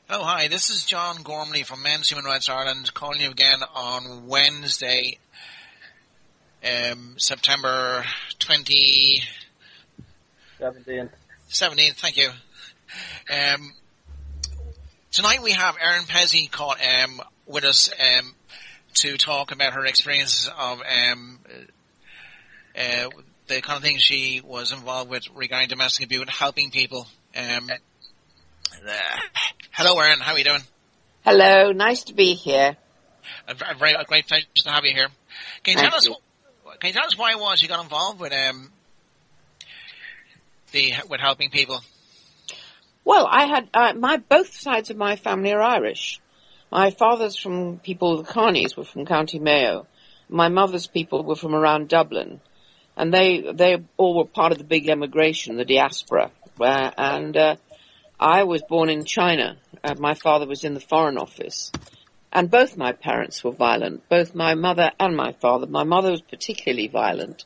Oh, hi, this is John Gormley from Men's Human Rights Ireland, calling you again on Wednesday, September 17th, thank you. Tonight we have Erin Pizzey with us to talk about her experiences of the kind of things she was involved with regarding domestic abuse and helping people. Hello, Erin. How are you doing? Hello. Nice to be here. A great pleasure to have you here. Can you tell us why it was you got involved with with helping people? Well, I had both sides of my family are Irish. My father's from the Carneys were from County Mayo. My mother's people were from around Dublin, and they all were part of the big emigration, the diaspora. I was born in China. My father was in the Foreign Office. And both my parents were violent, both my mother and my father. My mother was particularly violent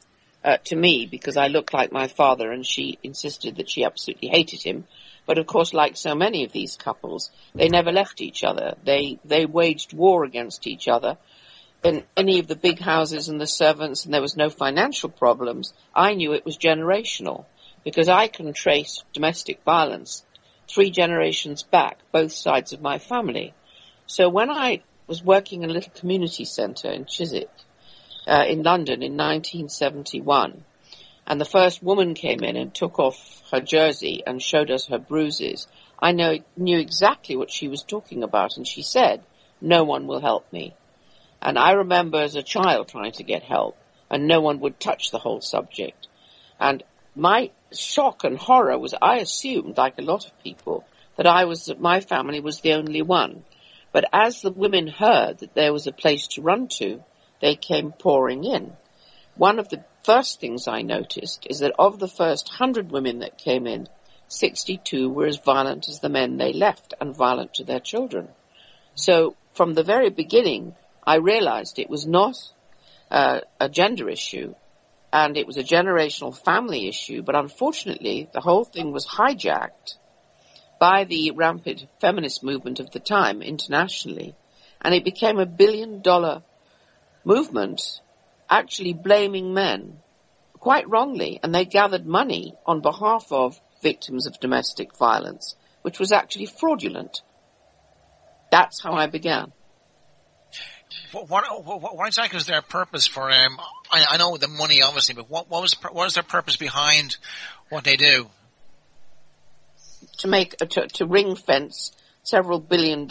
to me because I looked like my father, and she insisted that she absolutely hated him. But, of course, like so many of these couples, they never left each other. They waged war against each other. In any of the big houses and the servants, and there was no financial problems, I knew it was generational because I can trace domestic violence 3 generations back, both sides of my family. So when I was working in a little community centre in Chiswick, in London in 1971, and the first woman came in and took off her jersey and showed us her bruises, I knew exactly what she was talking about, and she said, "No one will help me." And I remember as a child trying to get help, and no one would touch the whole subject. And my shock and horror was I assumed, like a lot of people, that my family was the only one. But as the women heard that there was a place to run to, they came pouring in. One of the first things I noticed is that of the first 100 women that came in, 62 were as violent as the men they left and violent to their children. So from the very beginning, I realized it was not a gender issue, and it was a generational family issue, but unfortunately the whole thing was hijacked by the rampant feminist movement of the time internationally, and it became a $1 billion movement actually blaming men, quite wrongly, and they gathered money on behalf of victims of domestic violence, which was actually fraudulent. That's how I began. What exactly was their purpose for? I know the money, obviously, but what was their purpose behind what they do? To ring fence several $1 billion,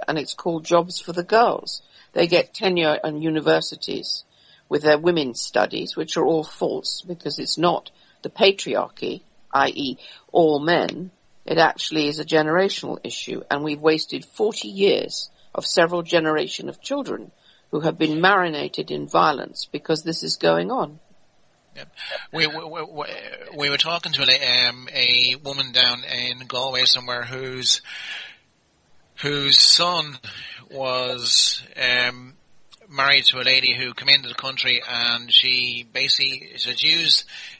and it's called Jobs for the Girls. They get tenure in universities with their women's studies, which are all false because it's not the patriarchy, i.e. all men. It actually is a generational issue, and we've wasted 40 years of several generations of children who have been marinated in violence because this is going on. Yep. We were talking to a woman down in Galway somewhere whose son was married to a lady who came into the country, and she basically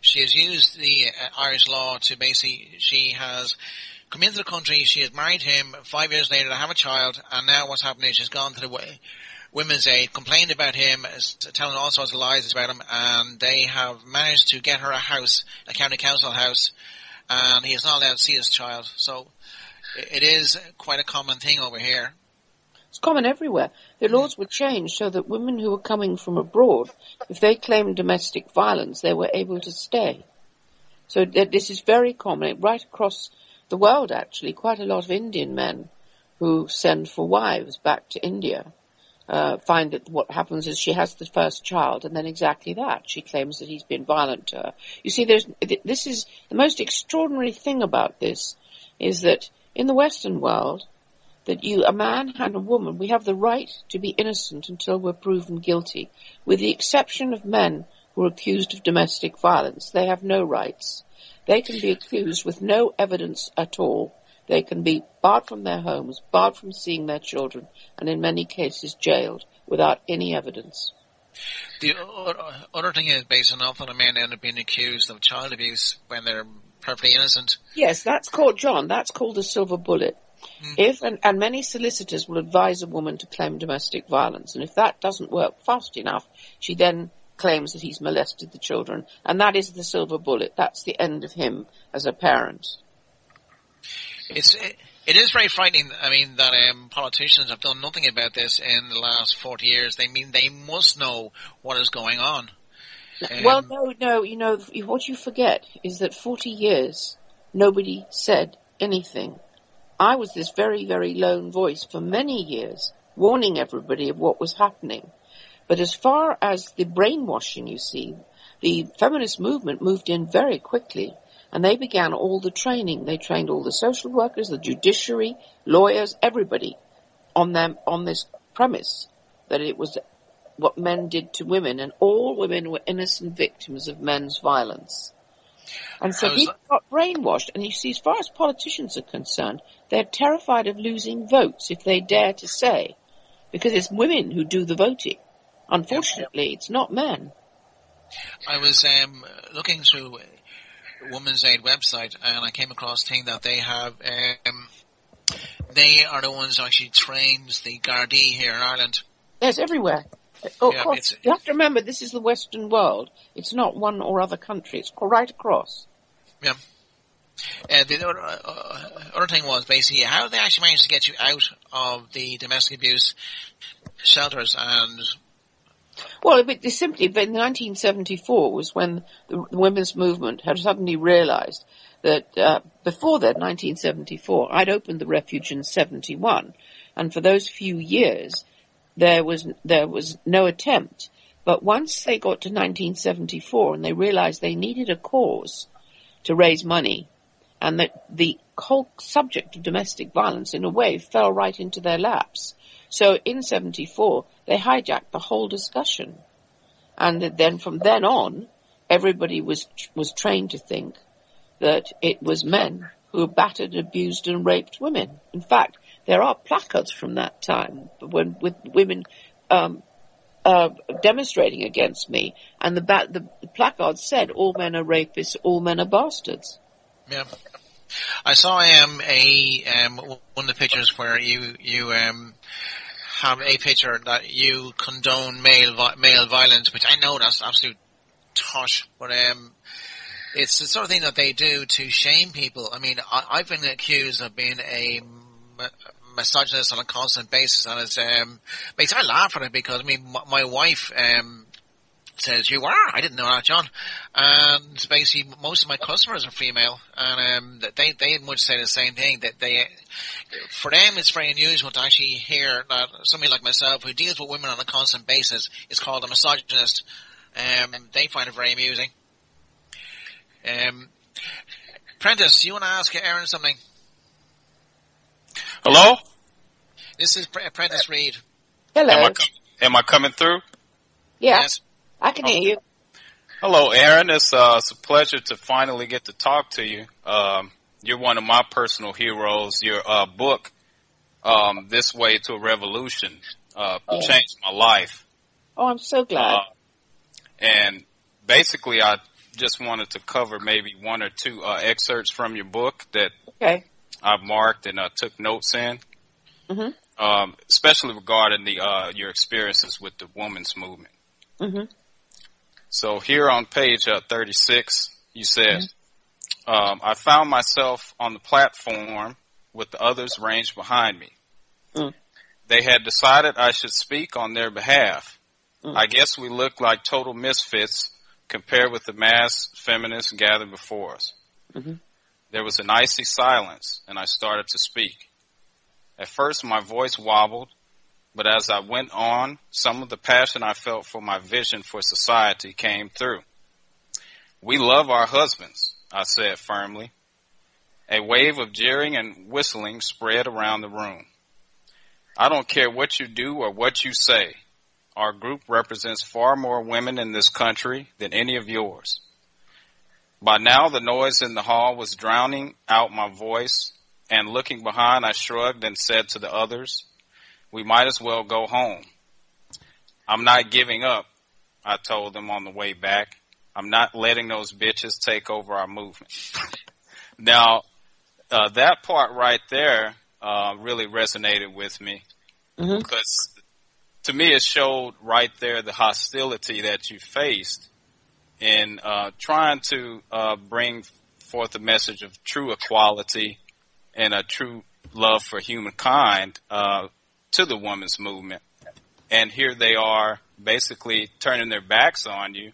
she has used the Irish law to she has come into the country, she has married him 5 years later to have a child, and now what's happening is she's gone to the Women's Aid, complained about him, telling all sorts of lies about him, and they have managed to get her a house, a county council house, and he is not allowed to see his child. So it is quite a common thing over here. It's common everywhere. The laws were changed so that women who were coming from abroad, if they claimed domestic violence, they were able to stay. So this is very common right across the world, actually. Quite a lot of Indian men who send for wives back to India find that what happens is she has the first child, and then exactly that. She claims that he's been violent to her. You see, this is the most extraordinary thing about this, is that in the Western world, that a man and a woman, we have the right to be innocent until we're proven guilty. With the exception of men who are accused of domestic violence, they have no rights. They can be accused with no evidence at all, they can be barred from their homes, barred from seeing their children, and in many cases jailed without any evidence. The other thing is, based on often men end up being accused of child abuse when they're perfectly innocent. Yes, that's called the silver bullet. If and many solicitors will advise a woman to claim domestic violence, and if that doesn't work fast enough, she then claims that he's molested the children, and that is the silver bullet. That's the end of him as a parent. It is very frightening. I mean, that politicians have done nothing about this in the last 40 years. They must know what is going on. Well, no. You know, what you forget is that 40 years nobody said anything. I was this very, very lone voice for many years, warning everybody of what was happening. But as far as the brainwashing, you see, the feminist movement moved in very quickly, and they began all the training. They trained all the social workers, the judiciary, lawyers, everybody on this premise that it was what men did to women, and all women were innocent victims of men's violence. And so people got brainwashed. And you see, as far as politicians are concerned, they're terrified of losing votes if they dare to say, because it's women who do the voting. Unfortunately, it's not men. I was looking through Women's Aid website, and I came across a thing that they have. They are the ones who actually trained the Gardaí here in Ireland. Yes, everywhere. Oh, yeah, of course, you have to remember, this is the Western world. It's not one or other country. It's right across. Yeah. The other thing was basically how they actually managed to get you out of the domestic abuse shelters. And well, simply, but in 1974 was when the women's movement had suddenly realized that before that, 1974, I'd opened the refuge in 71, and for those few years there was no attempt. But once they got to 1974 and they realized they needed a cause to raise money, and that the whole subject of domestic violence in a way fell right into their laps. So in 74 they hijacked the whole discussion, and then from then on everybody was trained to think that it was men who battered, abused and raped women. In fact, there are placards from that time with women demonstrating against me, and the placards said, "All men are rapists, all men are bastards." Yeah, I saw one of the pictures where you have a picture that you condone male violence, which I know that's absolute tosh, but it's the sort of thing that they do to shame people. I mean, I've been accused of being a misogynist on a constant basis, and it's I laugh at it because I mean my wife says you are. I didn't know that, John. And basically, most of my customers are female, and they much say the same thing. That for them, it's very unusual to actually hear that somebody like myself, who deals with women on a constant basis, is called a misogynist. They find it very amusing. Prentice, you want to ask Erin something? Hello? This is Prentice Reid. Hello. Am I coming through? Yeah, yes. I can hear you. Hello, Erin. It's a pleasure to finally get to talk to you. You're one of my personal heroes. Your book, This Way to a Revolution, changed my life. Oh, I'm so glad. And basically, I just wanted to cover maybe one or two excerpts from your book that I've marked and took notes in, especially regarding your experiences with the women's movement. Mm-hmm. So here on page 36, you said, I found myself on the platform with the others ranged behind me. They had decided I should speak on their behalf. I guess we looked like total misfits compared with the mass feminists gathered before us. There was an icy silence, and I started to speak. At first, my voice wobbled, but as I went on, some of the passion I felt for my vision for society came through. We love our husbands, I said firmly. A wave of jeering and whistling spread around the room. I don't care what you do or what you say. Our group represents far more women in this country than any of yours. By now, the noise in the hall was drowning out my voice, and looking behind, I shrugged and said to the others, we might as well go home. I'm not giving up, I told them on the way back. I'm not letting those bitches take over our movement. Now, that part right there really resonated with me because to me it showed right there the hostility that you faced in trying to bring forth a message of true equality and a true love for humankind to the women's movement. And here they are basically turning their backs on you.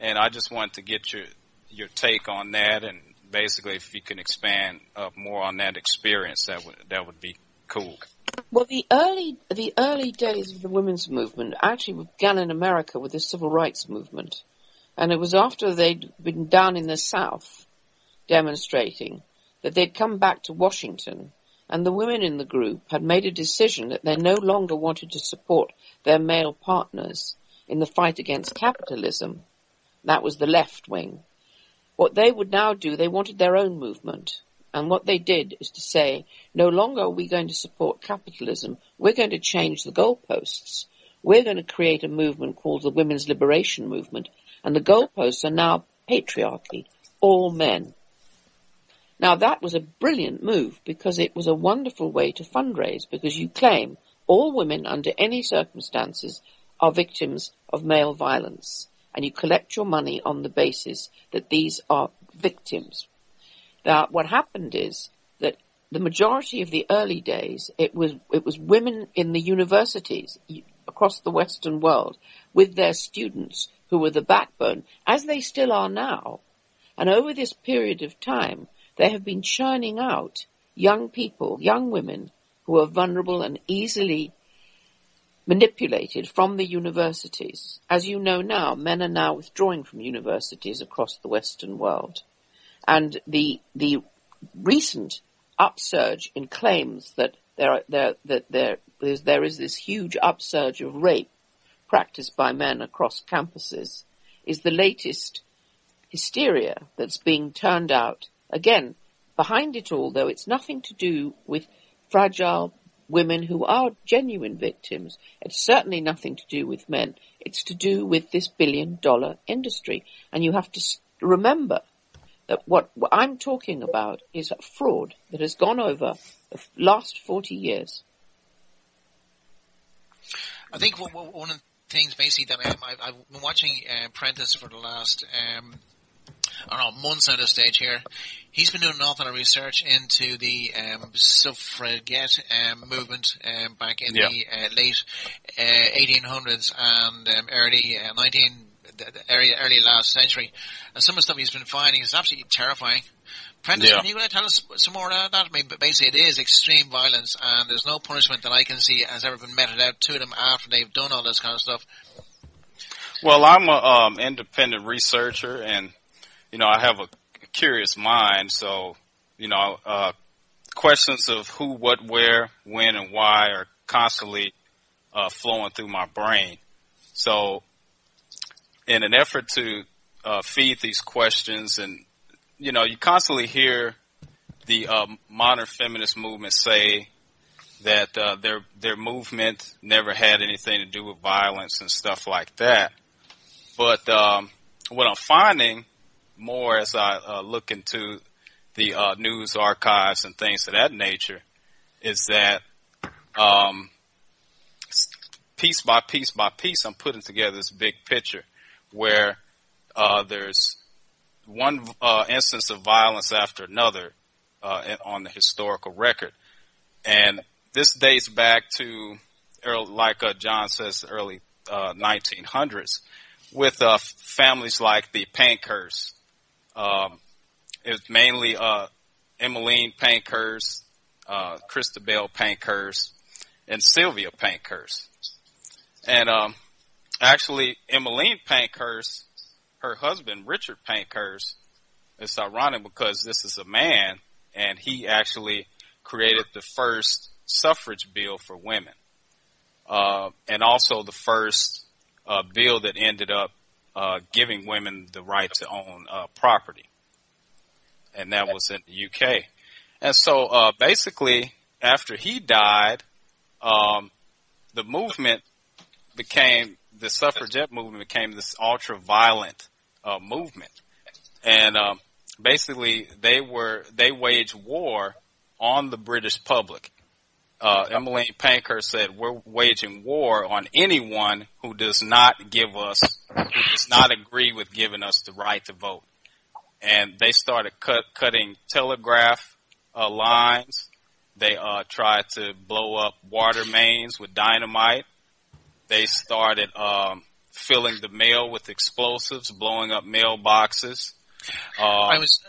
And I just want to get your take on that, and basically if you can expand more on that experience, that would be cool. Well, the early days of the women's movement actually began in America with the civil rights movement. And it was after they'd been down in the South demonstrating that they'd come back to Washington, and the women in the group had made a decision that they no longer wanted to support their male partners in the fight against capitalism. That was the left wing. What they would now do, they wanted their own movement. And what they did is to say, no longer are we going to support capitalism, we're going to change the goalposts. We're going to create a movement called the Women's Liberation Movement. And the goalposts are now patriarchy, all men. Now that was a brilliant move because it was a wonderful way to fundraise, because you claim all women under any circumstances are victims of male violence, and you collect your money on the basis that these are victims. Now what happened is that the majority of the early days, it was women in the universities across the Western world with their students who were the backbone, as they still are now. And over this period of time, they have been churning out young people, young women, who are vulnerable and easily manipulated from the universities. As you know now, men are now withdrawing from universities across the Western world. And the recent upsurge in claims that there is this huge upsurge of rape practiced by men across campuses is the latest hysteria that's being turned out. Again, behind it all, though, it's nothing to do with fragile women who are genuine victims. It's certainly nothing to do with men. It's to do with this billion-dollar industry. And you have to remember that what I'm talking about is a fraud that has gone over the last 40 years. I think one of the things basically that I've been watching Prentice for the last months at this stage here. He's been doing an awful lot of research into the suffragette movement back in the late 1800s and early last century. And some of the stuff he's been finding is absolutely terrifying. Prentice, can you tell us some more about that? I mean, basically, it is extreme violence, and there's no punishment that I can see has ever been meted out to them after they've done all this kind of stuff. Well, I'm a independent researcher, and I have a curious mind, so questions of who, what, where, when, and why are constantly flowing through my brain. So, in an effort to feed these questions, and you constantly hear the modern feminist movement say that their movement never had anything to do with violence and stuff like that. But what I'm finding more as I look into the news archives and things of that nature is that piece by piece by piece, I'm putting together this big picture where there's one instance of violence after another on the historical record. And this dates back to, like John says, early 1900s with families like the Pankhursts. It's mainly Emmeline Pankhurst, Christabel Pankhurst, and Sylvia Pankhurst. And actually, Emmeline Pankhurst, her husband, Richard Pankhurst, it's ironic because this is a man, and he actually created the first suffrage bill for women, and also the first bill that ended up giving women the right to own property, and that was in the UK. And so, basically, after he died, the suffragette movement became this ultra-violent, movement. And, basically, they waged war on the British public. Emmeline Pankhurst said, we're waging war on anyone who does not agree with giving us the right to vote. And they started cutting telegraph lines. They tried to blow up water mains with dynamite. They started filling the mail with explosives, blowing up mailboxes. I was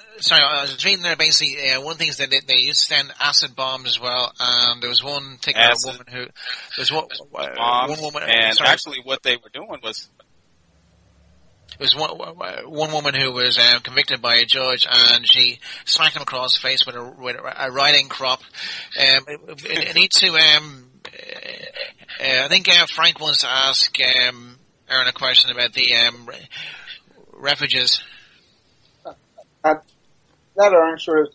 reading there basically, one thing is that they used to send acid bombs as well, and there was one particular woman who, there's one woman, and actually what they were doing was, there was one woman who was convicted by a judge, and she smacked him across the face with a riding crop. I need to, I think Frank wants to ask Erin a question about the refuges. That Erin sort of,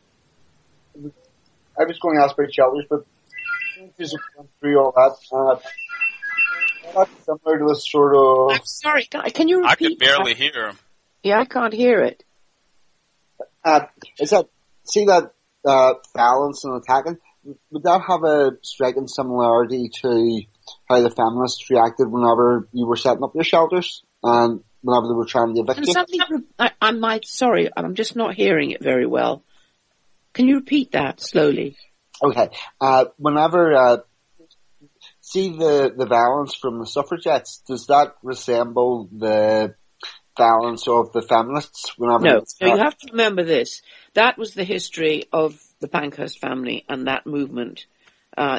I was going to ask about shelters, but just went through all that. That's similar to this sort of. I'm sorry, can you repeat? I could barely hear him. Yeah, I can't hear it. Is that, see that violence and attacking? Would that have a striking similarity to how the feminists reacted whenever you were setting up your shelters and whenever they were trying to evict you? Sorry, I'm just not hearing it very well. Can you repeat that slowly? Okay. Whenever, see the violence from the suffragettes, does that resemble the violence of the feminists? No, you have to remember this. That was the history of the Pankhurst family and that movement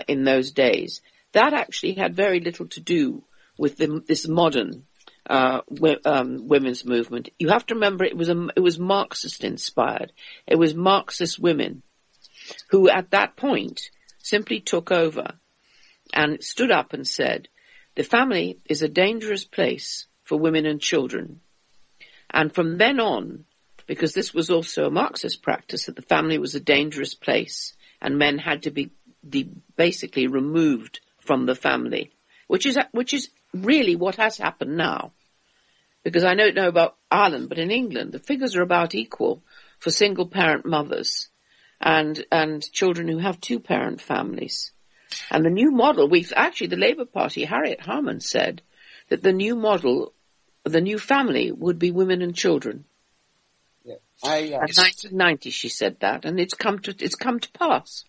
in those days. That actually had very little to do with this modern women's movement. You have to remember it was Marxist inspired. It was Marxist women who at that point simply took over and stood up and said, the family is a dangerous place for women and children. And from then on, because this was also a Marxist practice, that the family was a dangerous place and men had to be basically removed from the family, which is really what has happened now. Because I don't know about Ireland, but in England, the figures are about equal for single-parent mothers and children who have two-parent families. And the new model, the Labour Party, Harriet Harman said that the new model, the new family would be women and children. Yeah. In 1990 she said that, and it's come to pass.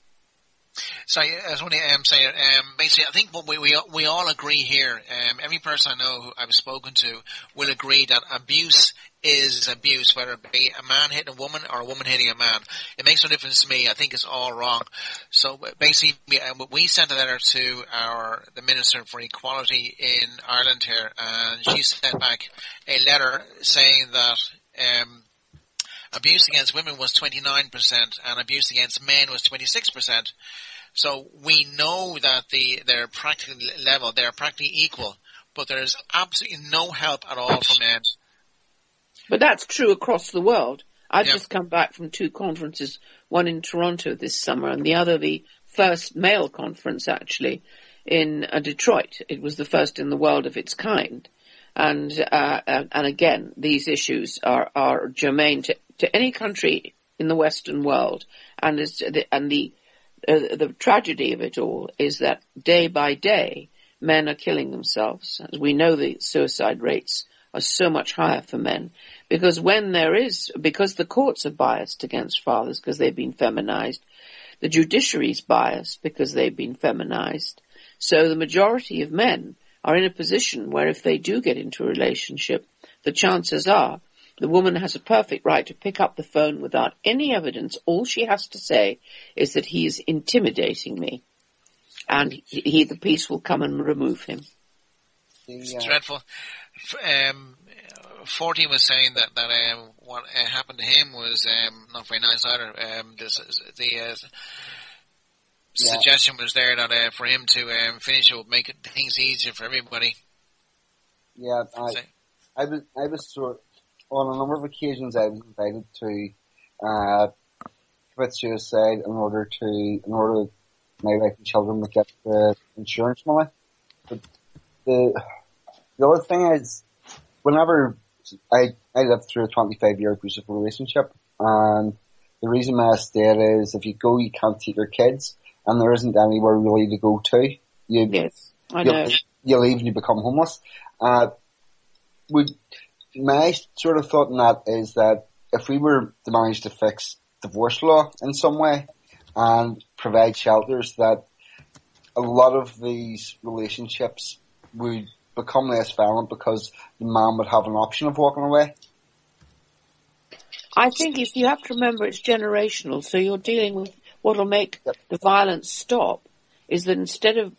So I was only saying, basically, I think what we all agree here. Every person I know who I've spoken to will agree that abuse is abuse, whether it be a man hitting a woman or a woman hitting a man. It makes no difference to me. I think it's all wrong. So basically, we sent a letter to the Minister for Equality in Ireland here, and she sent back a letter saying that abuse against women was 29% and abuse against men was 26%. So we know that they're practically level, they're practically equal, but there's absolutely no help at all from men. But that's true across the world. I've just come back from two conferences, one in Toronto this summer and the other the first male conference actually in Detroit. It was the first in the world of its kind. And again, these issues are germane to any country in the Western world. And the tragedy of it all is that day by day, men are killing themselves. As we know, the suicide rates are so much higher for men because because the courts are biased against fathers because they've been feminized, the judiciary is biased because they've been feminized. So the majority of men are in a position where if they do get into a relationship, the chances are the woman has a perfect right to pick up the phone without any evidence. All she has to say is that he is intimidating me, and the police will come and remove him. It's dreadful. 40 was saying that what happened to him was not very nice either. The suggestion was there that for him to finish it would make things easier for everybody. Yeah, I was sort. On a number of occasions, I was invited to commit suicide in order my wife and children would get the insurance money. But the other thing is, whenever I lived through a 25-year abusive relationship, and the reason my estate is if you go, you can't take your kids, and there isn't anywhere really to go to. Yes, I know. You leave and you become homeless. My sort of thought on that is that if we were to manage to fix divorce law in some way and provide shelters, that a lot of these relationships would become less violent because the man would have an option of walking away. I think if you have to remember it's generational, so you're dealing with what will make the violence stop is that instead of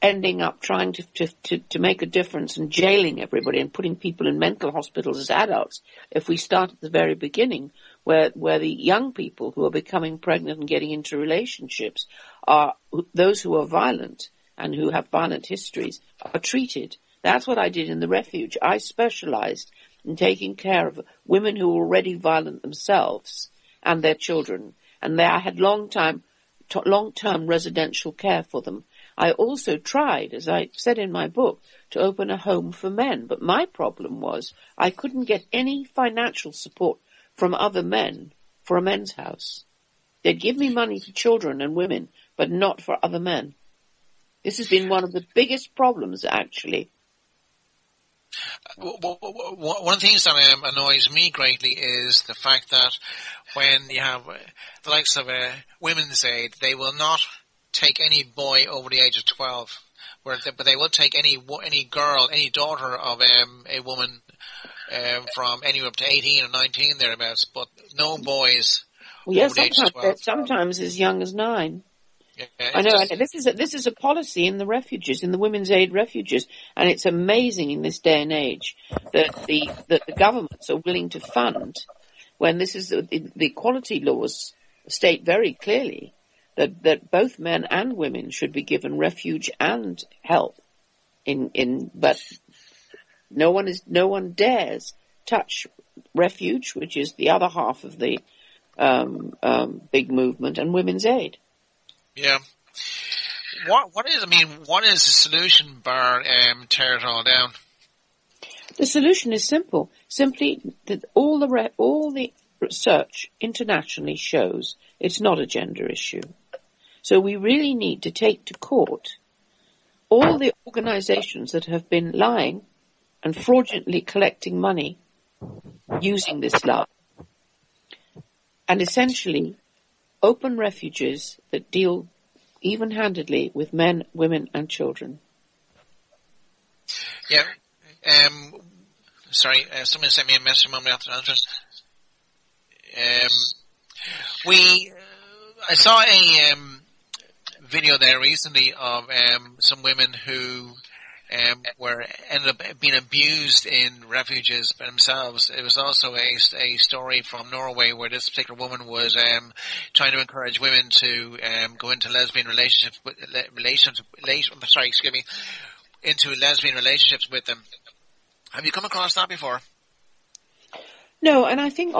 ending up trying to make a difference and jailing everybody and putting people in mental hospitals as adults, if we start at the very beginning where the young people who are becoming pregnant and getting into relationships are those who are violent and who have violent histories are treated. That's what I did in the refuge. I specialized in taking care of women who were already violent themselves and their children. And I had long-term residential care for them. I also tried, as I said in my book, to open a home for men. But my problem was I couldn't get any financial support from other men for a men's house. They'd give me money for children and women, but not for other men. This has been one of the biggest problems, actually. One of the things that annoys me greatly is the fact that when you have the likes of Women's Aid, they will not take any boy over the age of 12, but they will take any girl, any daughter of a woman from anywhere up to 18 or 19 thereabouts, but no boys over the age of 12. Sometimes as young as 9. Yeah, I know. This is a policy in the refuges, in the Women's Aid refuges, and it's amazing in this day and age that the governments are willing to fund when this is the equality laws state very clearly that both men and women should be given refuge and help. But no one dares touch refuge, which is the other half of the big movement, and Women's Aid. Yeah. What is the solution bar tear it all down? The solution is simple. Simply that all the research internationally shows it's not a gender issue. So we really need to take to court all the organizations that have been lying and fraudulently collecting money using this lie, and essentially open refuges that deal even-handedly with men, women, and children. Yeah. Sorry, someone sent me a message a moment after that. I saw a video there recently of some women who ended up being abused in refuges by themselves. It was also a story from Norway where this particular woman was trying to encourage women to go into lesbian relationships into lesbian relationships with them. Have you come across that before? No, and I think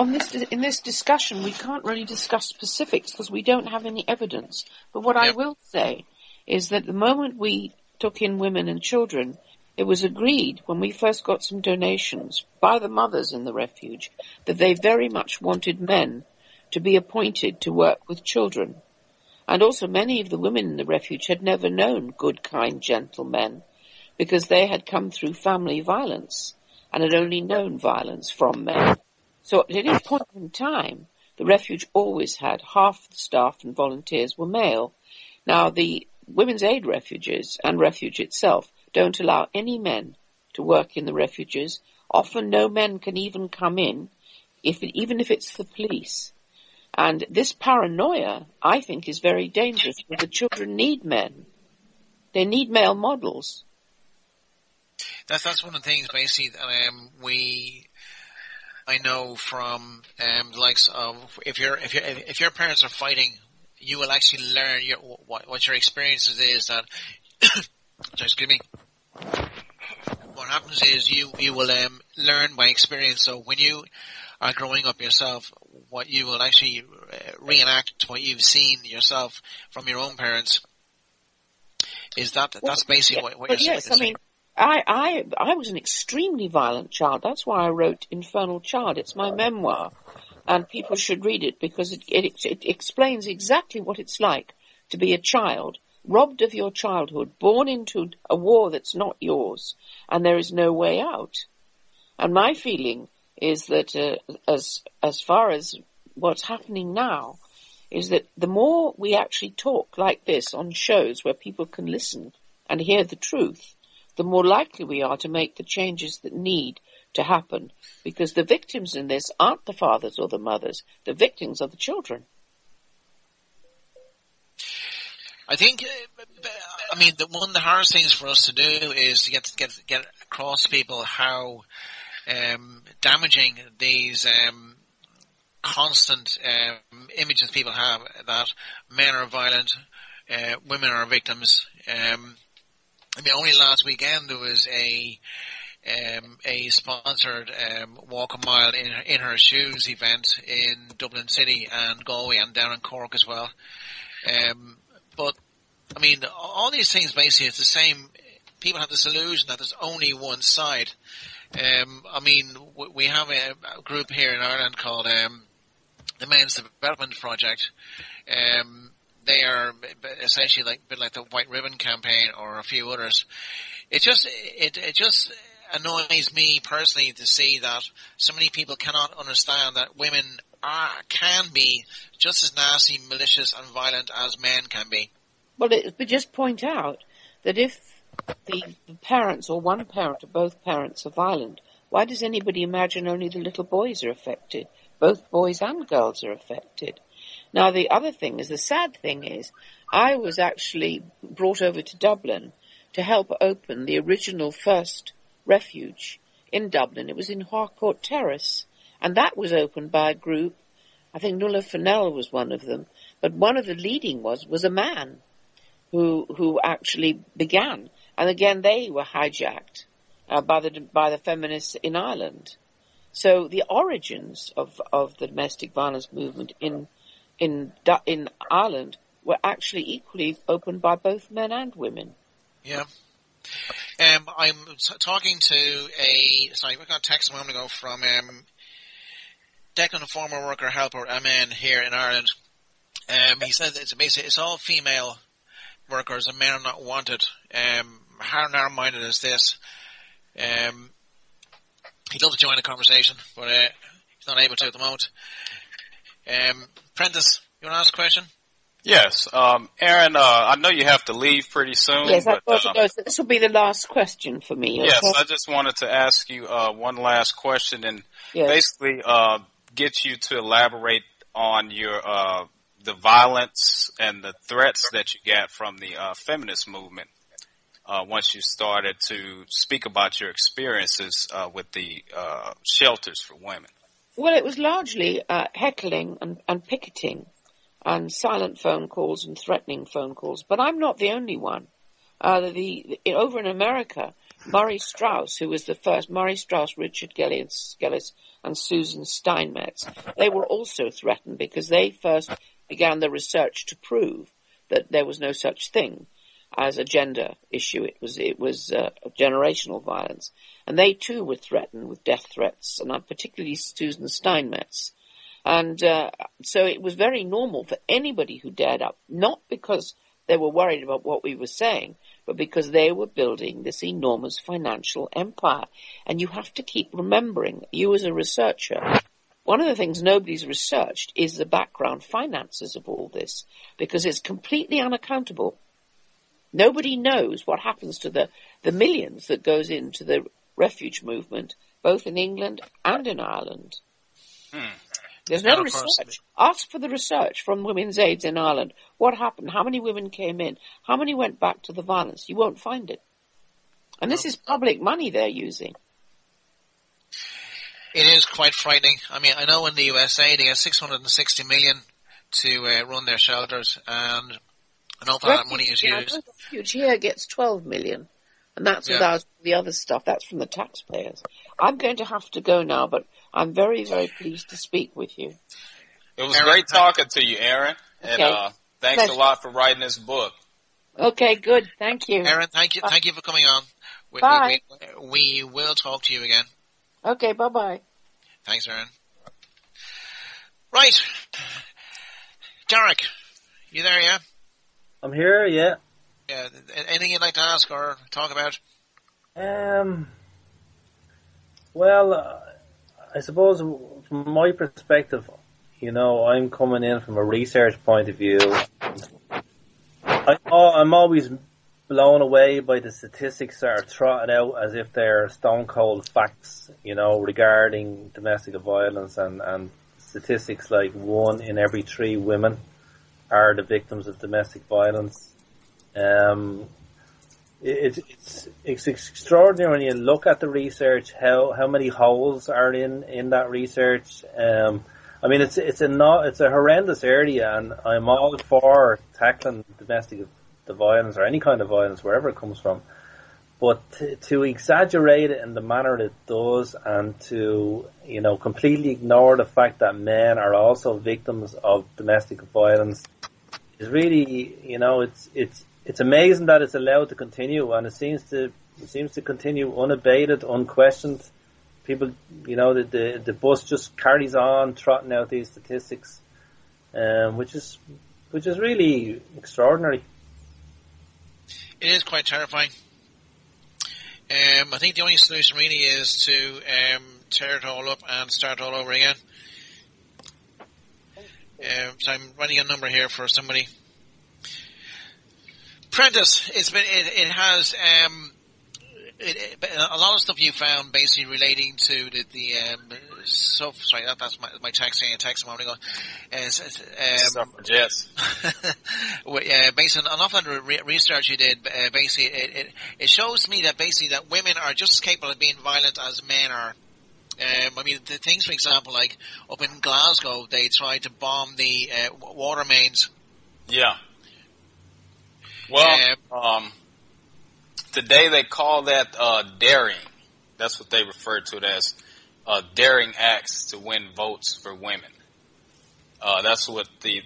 in this discussion we can't really discuss specifics because we don't have any evidence. But what I will say is that the moment we took in women and children, it was agreed when we first got some donations by the mothers in the refuge that they very much wanted men to be appointed to work with children. And also many of the women in the refuge had never known good, kind, gentle men because they had come through family violence and had only known violence from men. So at any point in time, the refuge always had half the staff and volunteers were male. Now, the Women's Aid refuges and refuge itself don't allow any men to work in the refuges. Often no men can even come in, even if it's the police. And this paranoia, I think, is very dangerous because the children need men. They need male models. That's one of the things, basically, I know from the likes of if your parents are fighting, you will actually learn what your experiences is that. Excuse me. What happens is you will learn by experience. So when you are growing up yourself, what you will actually reenact what you've seen yourself from your own parents. Is that's basically what you're saying? Yes, I mean, I was an extremely violent child. That's why I wrote Infernal Child. It's my memoir, and people should read it because it explains exactly what it's like to be a child, robbed of your childhood, born into a war that's not yours, and there is no way out. And my feeling is that as far as what's happening now, is that the more we actually talk like this on shows where people can listen and hear the truth, the more likely we are to make the changes that need to happen. Because the victims in this aren't the fathers or the mothers. The victims are the children. I think, I mean, one of the hardest things for us to do is to get across to people how damaging these constant images people have that men are violent, women are victims. I mean, only last weekend there was a sponsored walk a mile in her shoes event in Dublin City and Galway and down in Cork as well. But I mean, all these things basically it's the same. People have this illusion that there's only one side. I mean, we have a group here in Ireland called the Men's Development Project. They are essentially a bit like the White Ribbon Campaign or a few others. It just annoys me personally to see that so many people cannot understand that women can be just as nasty, malicious and violent as men can be. Well, but just point out that if the parents or one parent or both parents are violent, why does anybody imagine only the little boys are affected? Both boys and girls are affected. Now, the other thing is, the sad thing is, I was actually brought over to Dublin to help open the original first refuge in Dublin. It was in Harcourt Terrace, and that was opened by a group. I think Nuala Fennell was one of them, but one of the leading was a man who actually began. And again, they were hijacked by the feminists in Ireland. So the origins of the domestic violence movement in Ireland were actually equally opened by both men and women. Yeah. I'm talking to I got a text a moment ago from Declan, a former worker helper, MN here in Ireland. He said that it's all female workers and men are not wanted. How narrow-minded is this? He'd love to join the conversation, but he's not able to at the moment. Prentice, you want to ask a question? Yes. Erin, I know you have to leave pretty soon. Yes, but, this will be the last question for me. Yes, okay? I just wanted to ask you one last question and basically get you to elaborate on your the violence and the threats that you got from the feminist movement once you started to speak about your experiences with the shelters for women. Well, it was largely heckling and picketing and silent phone calls and threatening phone calls. But I'm not the only one. Over in America, Murray Strauss, who was the first, Murray Strauss, Richard Gellis, and Susan Steinmetz, they were also threatened because they first began the research to prove that there was no such thing as a gender issue. It was generational violence. And they too were threatened with death threats, and particularly Susan Steinmetz. And so it was very normal for anybody who dared up, not because they were worried about what we were saying, but because they were building this enormous financial empire. And you have to keep remembering, you as a researcher, one of the things nobody's researched is the background finances of all this, because it's completely unaccountable. Nobody knows what happens to the millions that goes into the refuge movement, both in England and in Ireland. There's no research. Ask for the research from Women's Aids in Ireland. What happened? How many women came in? How many went back to the violence? You won't find it. And this is public money they're using. It is quite frightening. I mean, I know in the USA they get $660 million to run their shelters, and an awful lot of money is used. Refuge here gets $12 million, and that's without the other stuff. That's from the taxpayers. I'm going to have to go now, but I'm very, very pleased to speak with you. It was great talking to you, Erin. And thanks a lot for writing this book. Okay, good. Thank you. Erin, thank you for coming on. Bye. We will talk to you again. Okay, bye-bye. Thanks, Erin. Right. Derek, you there, yeah? I'm here, yeah. Yeah. Anything you'd like to ask or talk about? Well, I suppose from my perspective, I'm coming in from a research point of view. I'm always blown away by the statistics that are trotted out as if they're stone cold facts, regarding domestic violence, and statistics like 1 in every 3 women are the victims of domestic violence. It's extraordinary when you look at the research how many holes are in that research. It's a horrendous area, and I'm all for tackling domestic violence or any kind of violence wherever it comes from. But to exaggerate it in the manner it does, and to completely ignore the fact that men are also victims of domestic violence is really it's amazing that it's allowed to continue, and it seems to continue unabated, unquestioned. People, the bus just carries on trotting out these statistics, which is really extraordinary. It is quite terrifying. I think the only solution really is to tear it all up and start all over again. So I'm running a number here for somebody. Prentice, it has a lot of stuff you found basically relating to that's my text saying a text a moment ago. Suffragettes. Based on an awful lot of research you did, basically it shows to me that basically that women are just as capable of being violent as men are. The things, for example, like up in Glasgow, they tried to bomb the water mains. Yeah. Well, today they call that daring. That's what they refer to it as, daring acts to win votes for women. That's what the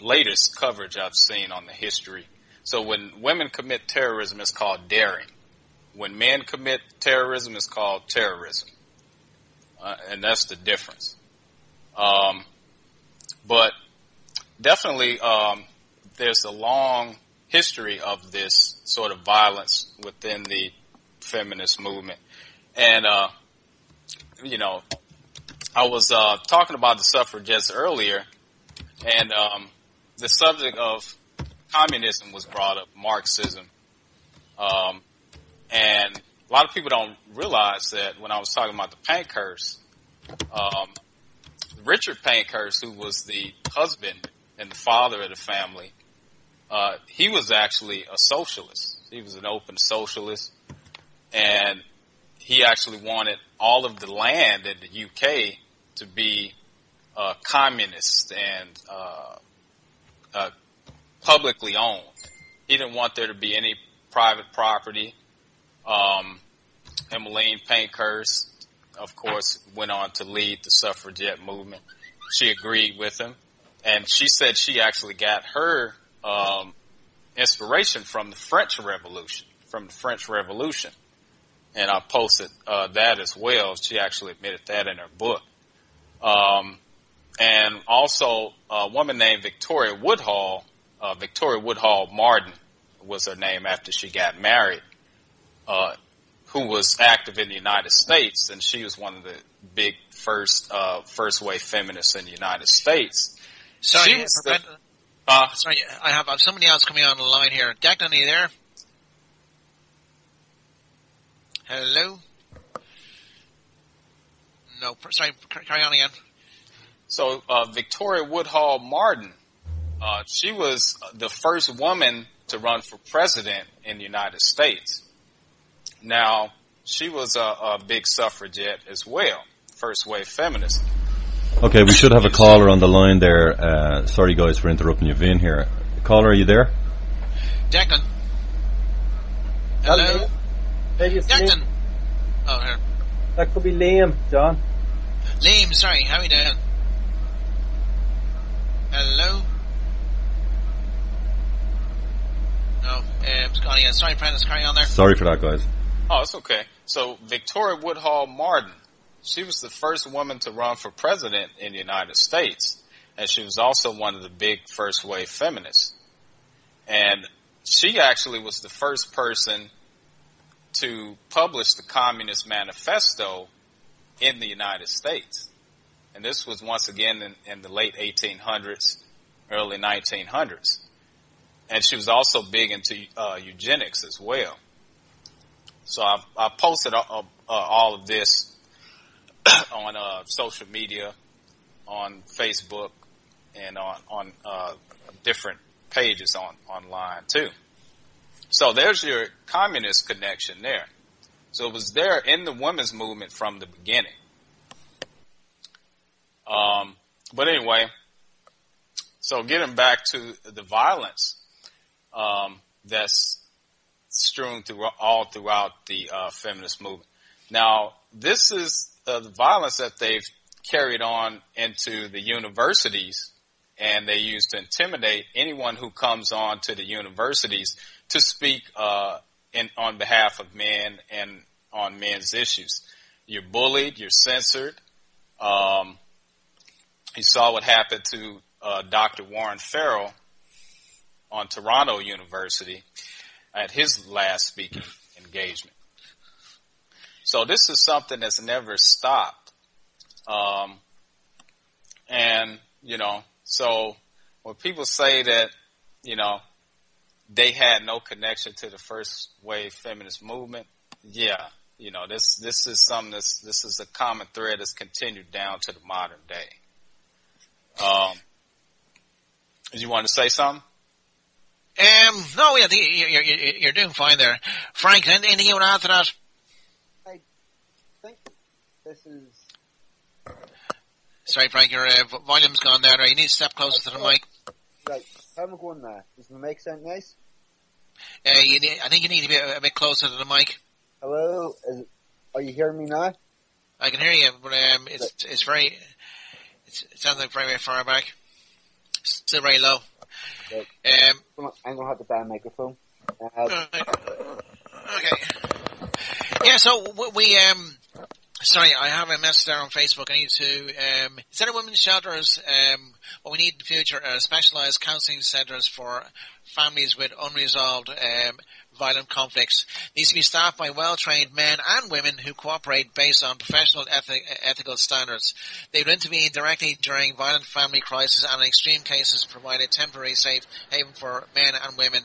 latest coverage I've seen on the history. So when women commit terrorism, it's called daring. When men commit terrorism, it's called terrorism. And that's the difference. But definitely there's a long history of this sort of violence within the feminist movement. And, I was talking about the suffragettes earlier, and the subject of communism was brought up, Marxism. And a lot of people don't realize that when I was talking about the Pankhurst, Richard Pankhurst, who was the husband and the father of the family, he was actually a socialist. He was an open socialist, and he actually wanted all of the land in the UK to be communist and publicly owned. He didn't want there to be any private property. Emmeline Pankhurst, of course, went on to lead the suffragette movement. She agreed with him, and she said she actually got her inspiration from the French Revolution. And I posted that as well. She actually admitted that in her book. And also a woman named Victoria Woodhull Martin was her name after she got married, who was active in the United States, and she was one of the big first wave feminists in the United States. Sorry, sorry, I have somebody else coming on the line here. Declan, are you there? Hello? No, sorry, carry on again. So, Victoria Woodhull Martin, she was the first woman to run for president in the United States. Now, she was a big suffragette as well, first wave feminist. Okay, we should have a caller on the line there. Sorry guys for interrupting you, Vin here. Caller, are you there? Declan. Hello? Declan. Oh, here. That could be Liam, John. Liam, sorry, how are you doing? Hello? No, it's gone again. Sorry, Prentice, carry on there. Sorry for that, guys. Oh, it's okay. So Victoria Woodhull Martin, she was the first woman to run for president in the United States, and she was also one of the big first wave feminists. And she actually was the first person to publish the Communist Manifesto in the United States. And this was once again in the late 1800s, early 1900s. And she was also big into eugenics as well. So I posted all of this on social media, on Facebook, and on different pages online too. So there's your communist connection there. So it was there in the women's movement from the beginning. But anyway, so getting back to the violence that's strewn all throughout the feminist movement. Now, this is the violence that they've carried on into the universities, and they use to intimidate anyone who comes on to the universities to speak on behalf of men and on men's issues. You're bullied, you're censored. You saw what happened to Dr. Warren Farrell on Toronto University at his last speaking engagement. So this is something that's never stopped. And, so when people say that, they had no connection to the first wave feminist movement, yeah, this is something this is a common thread that's continued down to the modern day. Did you want to say something? No, yeah, you're doing fine there. Frank, anything you want to add to that? I think this is... Sorry, Frank, your volume's gone there. You need to step closer to the mic. Right, how am I going now? Does my mic sound nice? I think you need to be a bit closer to the mic. Hello? Are you hearing me now? I can hear you, but it sounds like very, very far back. Still very low. Right. I'm going to have to buy a microphone. Okay. Yeah, so we sorry, I have a message there on Facebook. I need to, instead of women's shelters, what we need in the future are specialised counselling centres for families with unresolved violent conflicts. Needs to be staffed by well-trained men and women who cooperate based on professional ethical standards. They would intervene directly during violent family crises and in extreme cases provide a temporary safe haven for men and women.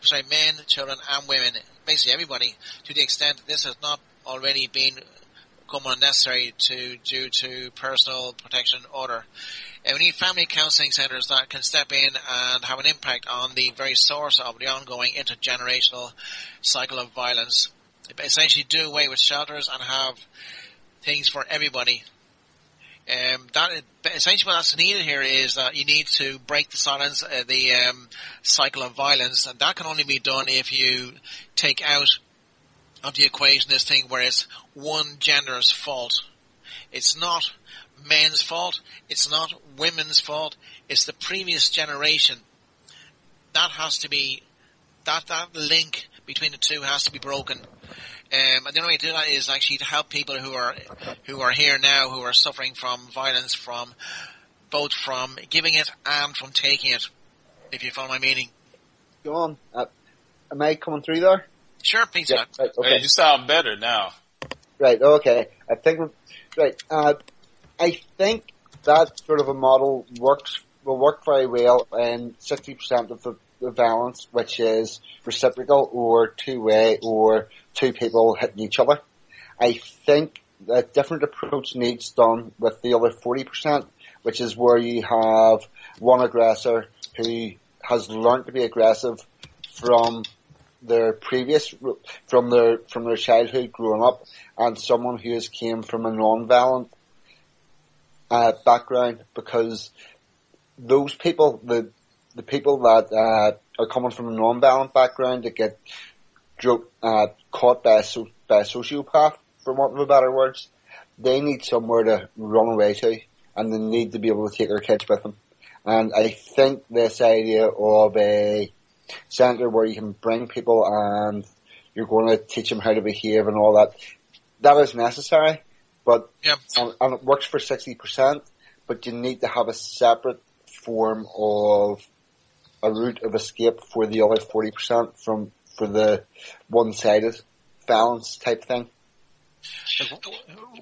Sorry, men, children and women, basically everybody, to the extent that this has not already been become unnecessary due to personal protection order. And we need family counselling centres that can step in and have an impact on the very source of the ongoing intergenerational cycle of violence. Essentially do away with shelters and have things for everybody. Essentially what that's needed here is that you need to break the silence, the cycle of violence, and that can only be done if you take out of the equation this thing where it's one gender's fault. It's not men's fault. It's not women's fault. It's the previous generation. That has to be, that link between the two has to be broken. And the only way to do that is actually to help people who are here now, who are suffering from violence, from both from giving it and from taking it, if you follow my meaning. Go on. Am I coming through there? Sure, please. Yeah, right, okay. Hey, you sound better now. Right, okay. I think that sort of a model will work very well in 60% of the violence, which is reciprocal or two-way or two people hitting each other. I think a different approach needs done with the other 40%, which is where you have one aggressor who has learned to be aggressive from their childhood growing up, and someone who has came from a non-violent background, because those people, the people that are coming from a non-violent background that get caught by a sociopath, for want of a better words, they need somewhere to run away to, and they need to be able to take their kids with them. And I think this idea of a centre where you can bring people and you're going to teach them how to behave and all that, that is necessary, but and it works for 60%, but you need to have a separate form of a route of escape for the other 40% for the one-sided balance type thing.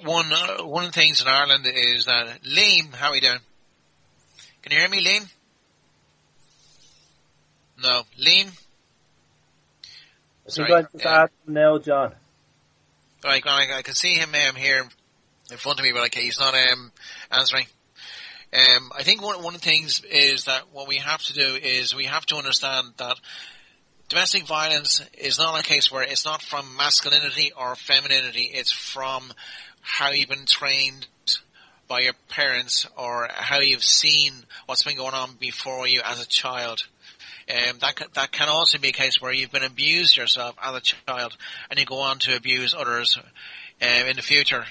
One of the things in Ireland is that Liam, how are you doing? Can you hear me, Liam? No, Liam. Sorry. I think I'm now, John. Right, I can see him here in front of me, but he's not answering. I think one of the things is that what we have to do is we have to understand that domestic violence is not a case where it's not from masculinity or femininity, it's from how you've been trained by your parents or how you've seen what's been going on before you as a child. That can also be a case where you've been abused yourself as a child and you go on to abuse others in the future.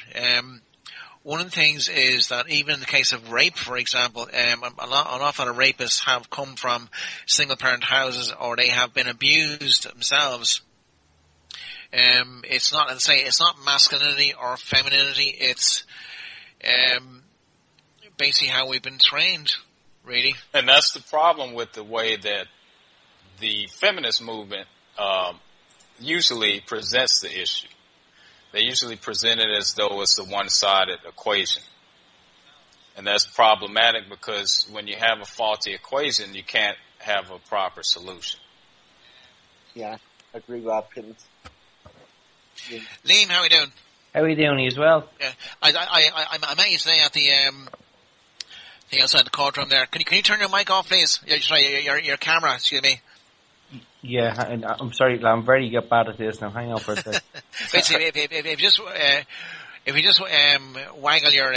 One of the things is that even in the case of rape, for example, an awful lot of rapists have come from single-parent houses or they have been abused themselves. It's not, as I say, it's not masculinity or femininity. It's basically how we've been trained, really. And that's the problem with the way that the feminist movement usually presents the issue. They usually present it as though it's a one-sided equation. And that's problematic because when you have a faulty equation, you can't have a proper solution. Yeah, I agree with that, Prentice. Yeah. Liam, how are you doing? How are you doing as well? Yeah, I met you today at the thing outside the courtroom there. Can you turn your mic off, please? Sorry, your camera, excuse me. Yeah, I'm sorry, I'm very bad at this now. Hang on for a second. Basically, if you just waggle your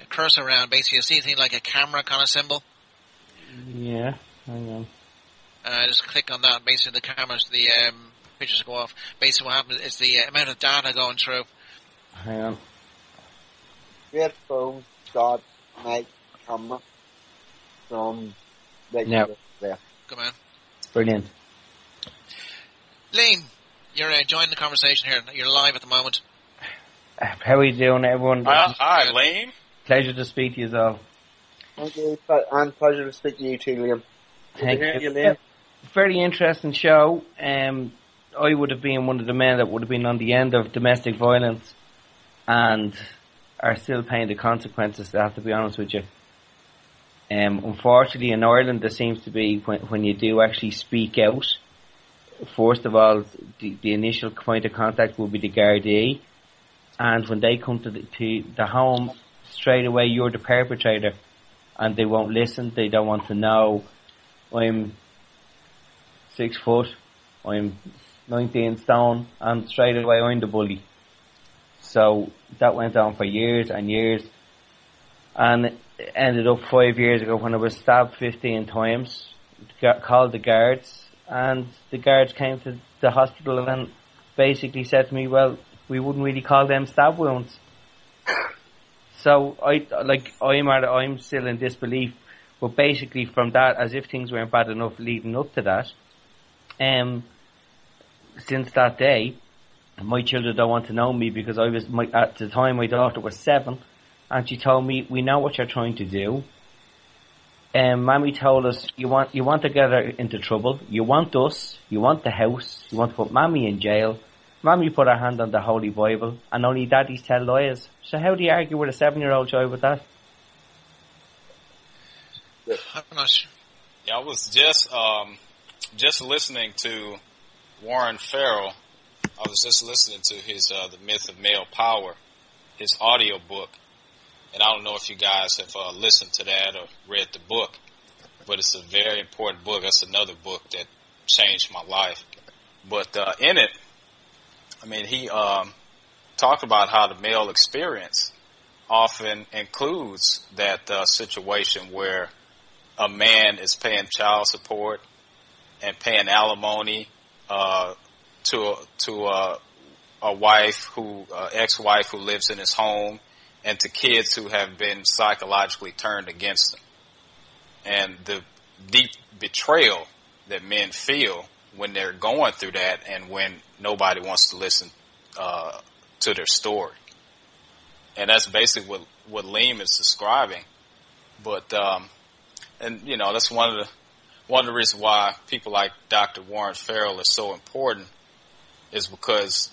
cursor around, basically you'll see a thing like a camera kind of symbol. Yeah, hang on. Just click on that. Basically, the cameras, the pictures go off. Basically, what happens is the amount of data going through. Hang on. Get phone, dot, mic, camera from there. Come on. Brilliant. Liam, you're joining the conversation here. You're live at the moment. How are you doing, everyone? Hi, Liam. Pleasure to speak to you all. Thank you, and pleasure to speak to you too, Liam. Thank you, Liam. Very interesting show. I would have been one of the men that would have been on the end of domestic violence and are still paying the consequences, I have to be honest with you. Unfortunately, in Ireland, there seems to be, when you do actually speak out, first of all, the initial point of contact will be the Gardaí, and when they come to the home, straight away you're the perpetrator, and they won't listen, they don't want to know. I'm 6 foot, I'm 19 stone, and straight away I'm the bully. So that went on for years and years, and it ended up 5 years ago when I was stabbed 15 times, called the guards, and the guards came to the hospital and basically said to me, well, we wouldn't really call them stab wounds. So I'm still in disbelief, but basically from that, as if things weren't bad enough leading up to that, since that day, my children don't want to know me because at the time my daughter was 7, and she told me, we know what you're trying to do. Mammy told us, you want to get her into trouble, you want us, you want the house, you want to put Mammy in jail. Mammy put her hand on the Holy Bible, and only daddies tell lies. So how do you argue with a 7-year-old child with that? I'm not sure. Yeah, I was just listening to Warren Farrell. I was just listening to his The Myth of Male Power, his audio book. And I don't know if you guys have listened to that or read the book, but it's a very important book. That's another book that changed my life. But in it, I mean, he talked about how the male experience often includes that situation where a man is paying child support and paying alimony to a wife ex-wife who lives in his home, and to kids who have been psychologically turned against them. and the deep betrayal that men feel when they're going through that and when nobody wants to listen to their story. And that's basically what Liam is describing. But and you know, that's one of the reasons why people like Dr. Warren Farrell is so important, is because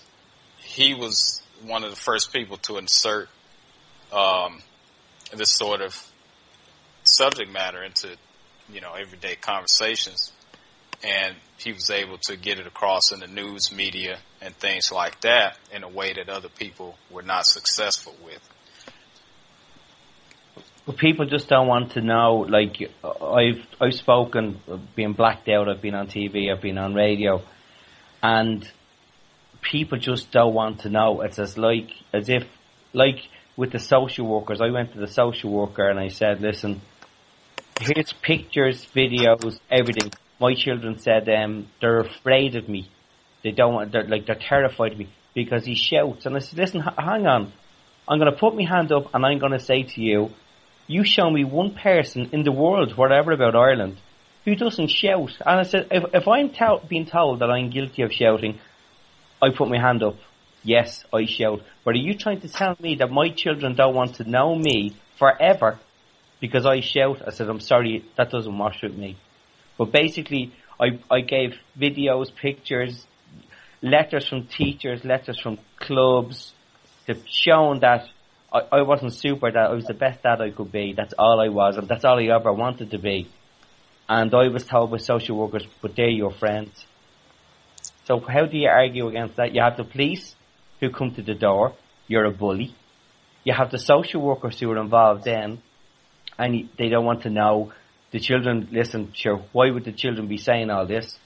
he was one of the first people to insert this sort of subject matter into, you know, everyday conversations, and he was able to get it across in the news media and things like that in a way that other people were not successful with. But people just don't want to know. Like, I've spoken, being blacked out, I've been on TV, I've been on radio, and people just don't want to know. It's as if with the social workers, I went to the social worker and I said, listen, here's pictures, videos, everything. My children said they're afraid of me. They don't want, they're terrified of me because he shouts. And I said, listen, hang on. I'm going to put my hand up and I'm going to say to you, you show me one person in the world, whatever about Ireland, who doesn't shout. And I said, if I'm being told that I'm guilty of shouting, I put my hand up. Yes, I shout. But are you trying to tell me that my children don't want to know me forever because I shout? I said, I'm sorry, that doesn't wash with me. But basically, I gave videos, pictures, letters from teachers, letters from clubs, showing that I wasn't super, that I was the best dad I could be. That's all I was, and that's all I ever wanted to be. And I was told by social workers, but they're your friends. So how do you argue against that? You have the police who come to the door. You're a bully. You have the social workers who are involved then, and they don't want to know. The children, listen, sure, why would the children be saying all this?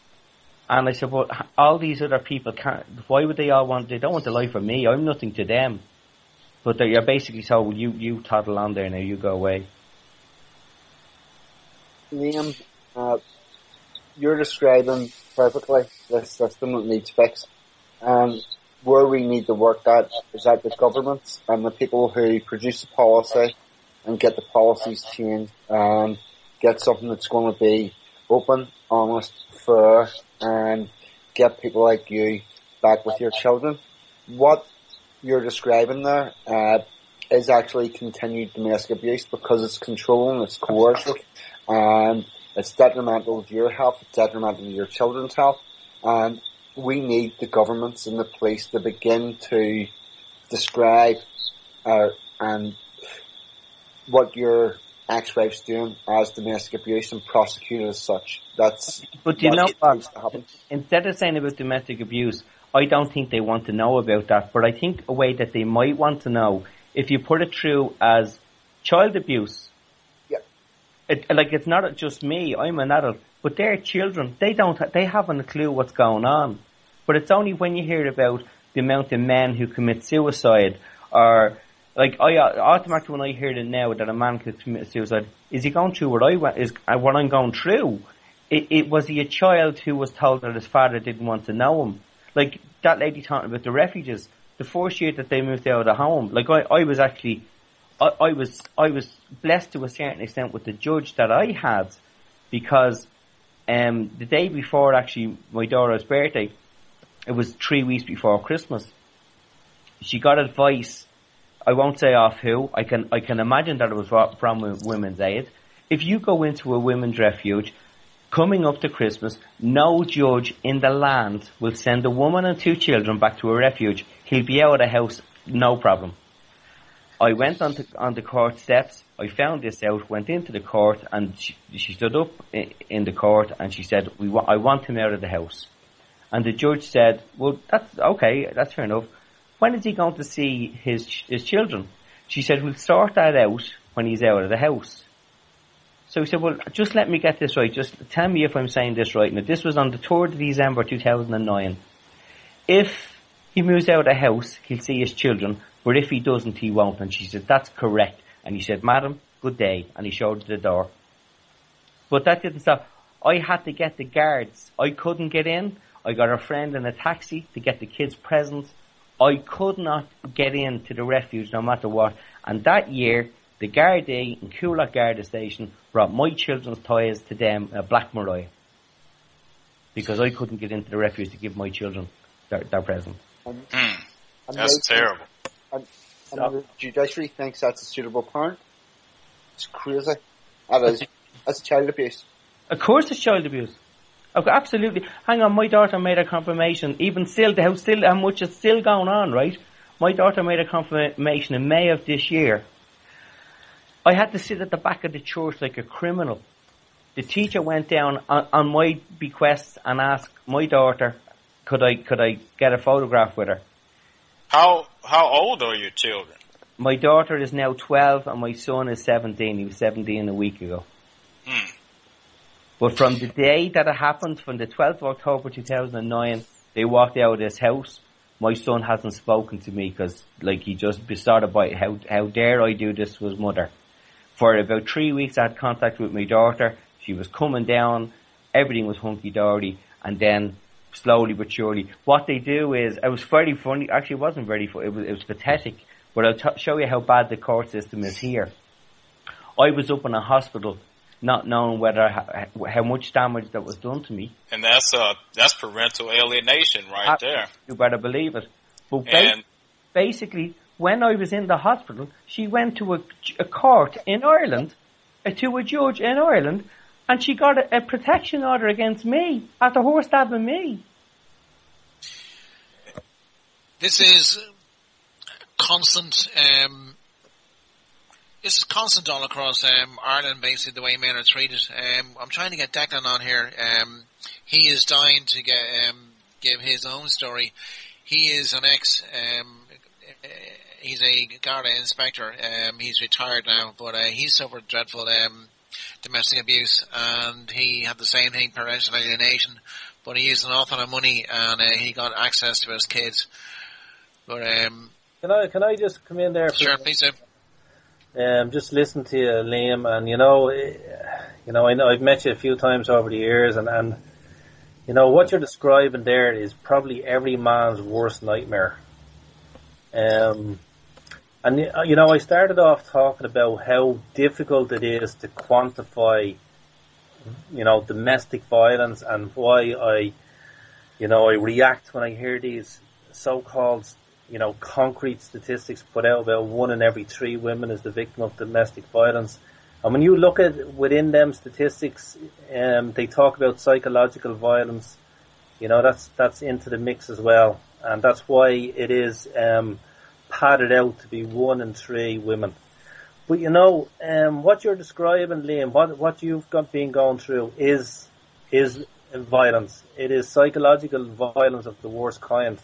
And I said, well, all these other people can't, why would they all want, they don't want the life of me. I'm nothing to them. But you're basically told, well, you toddle on there now, you go away. Liam, you're describing perfectly this system that needs fixed. Where we need to work at is at the governments and the people who produce the policy and get the policies changed and get something that's going to be open, honest, fair, and get people like you back with your children. What you're describing there is actually continued domestic abuse because it's controlling, it's coercive, and it's detrimental to your health, it's detrimental to your children's health, and we need the governments and the police to begin to describe and what your ex-wife's doing as domestic abuse and prosecute it as such. But you know what? Instead of saying about domestic abuse, I don't think they want to know about that, but I think a way that they might want to know, if you put it through as child abuse, it's not just me, I'm an adult, but their children, they haven't a clue what's going on. But it's only when you hear about the amount of men who commit suicide, or like automatically when I hear it now that a man could commit suicide, is he going through what I'm going through? Was he a child who was told that his father didn't want to know him? Like that lady talking about the refugees, the first year that they moved out of the home, like I was blessed to a certain extent with the judge that I had, because the day before actually my daughter's birthday, it was 3 weeks before Christmas, she got advice, I won't say off who, I can imagine that it was from Women's Aid. If you go into a women's refuge, coming up to Christmas, no judge in the land will send a woman and 2 children back to a refuge. He'll be out of the house, no problem. I went on the court steps, I found this out, went into the court, and she stood up in the court and she said, I want him out of the house. And the judge said, well, that's okay, that's fair enough. When is he going to see his children? She said, we'll sort that out when he's out of the house. So he said, well, just let me get this right. Just tell me if I'm saying this right. Now, this was on the 3rd of December 2009. If he moves out of the house, he'll see his children, but if he doesn't, he won't. And she said, that's correct. And he said, madam, good day. And he showed her the door. But that didn't stop. I had to get the guards. I couldn't get in. I got a friend in a taxi to get the kids' presents. I could not get into the refuge no matter what. And that year, the Gardaí in Coolock Garda Station brought my children's toys to them at Black Mariah because I couldn't get into the refuge to give my children their present. That's terrible. And the judiciary thinks that's a suitable parent. It's crazy. That's child abuse. Of course it's child abuse. Okay, absolutely. Hang on, my daughter made a confirmation, even still, how much is still going on, right? My daughter made a confirmation in May of this year. I had to sit at the back of the church like a criminal. The teacher went down on my bequest and asked my daughter, could I get a photograph with her? How old are your children? My daughter is now 12 and my son is 17. He was 17 a week ago. But from the day that it happened, from the 12th of October 2009, they walked out of this house. My son hasn't spoken to me because, like, he just besotted by how dare I do this to his mother. For about 3 weeks, I had contact with my daughter. She was coming down. Everything was hunky-dory. And then, slowly but surely, what they do is, it was very funny. Actually, it wasn't very funny. It was pathetic. But I'll show you how bad the court system is here. I was up in a hospital, not knowing how much damage that was done to me. And that's parental alienation right there. You better believe it. But basically, when I was in the hospital, she went to a court in Ireland, to a judge in Ireland, and she got a protection order against me after her stabbing me. This is constant. This is constant all across Ireland, basically, the way men are treated. I'm trying to get Declan on here. He is dying to give his own story. He is an he's a Garda inspector. He's retired now, but he suffered dreadful domestic abuse, and he had the same thing, parental alienation, but he used an awful lot of money, and he got access to his kids. But Can I just come in there? Sure, please do. Just listen to you, Liam, and I know I've met you a few times over the years, and what you're describing there is probably every man's worst nightmare. I started off talking about how difficult it is to quantify, domestic violence, and why I react when I hear these so-called concrete statistics put out about 1 in every 3 women is the victim of domestic violence. And when you look at within them statistics, they talk about psychological violence. That's into the mix as well, and that's why it is padded out to be 1 in 3 women. But what you're describing, Liam, what you've been going through is violence. It is psychological violence of the worst kind.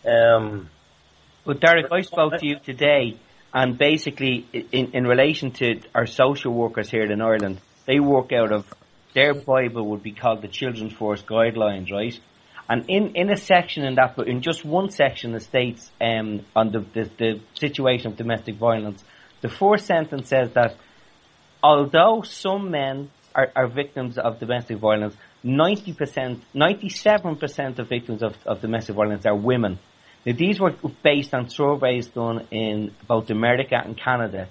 But Derek, I spoke to you today, and basically in relation to our social workers here in Ireland, they work out of their Bible would be called the Children's First Guidelines, right? And in a section in just one section, it states on the situation of domestic violence, the first sentence says that although some men are victims of domestic violence, 97% of victims of domestic violence are women. Now, these were based on surveys done in both America and Canada.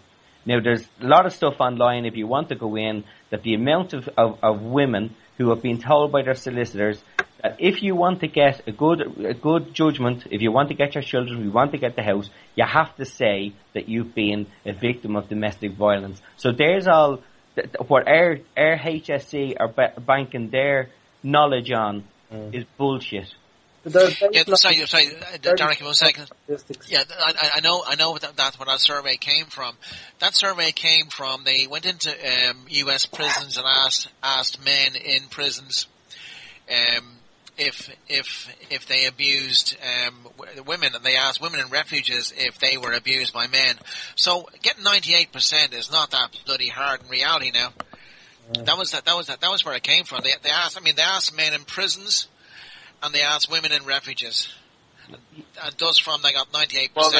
Now, there's a lot of stuff online, if you want to go in, that the amount of women who have been told by their solicitors that if you want to get a good judgment, if you want to get your children, if you want to get the house, you have to say that you've been a victim of domestic violence. So there's all what our HSC are banking their knowledge on is bullshit. Sorry, Derek, 1 second. Yeah, I know that's where that survey came from. That survey came from, they went into U.S. prisons and asked men in prisons if they abused women, and they asked women in refuges if they were abused by men. So getting 98% is not that bloody hard in reality now. That was where it came from. They asked men in prisons, and they asked women in refuges. And thus from they got 98%. Well,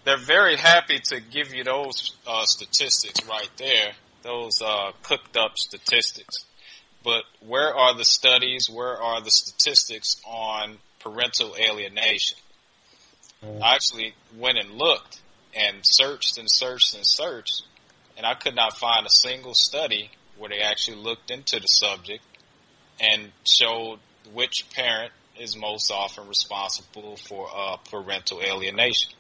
they're very happy to give you those statistics right there, those cooked up statistics. But where are the studies, where are the statistics on parental alienation? I actually went and looked and searched, and I could not find a single study where they actually looked into the subject and showed which parent is most often responsible for parental alienation.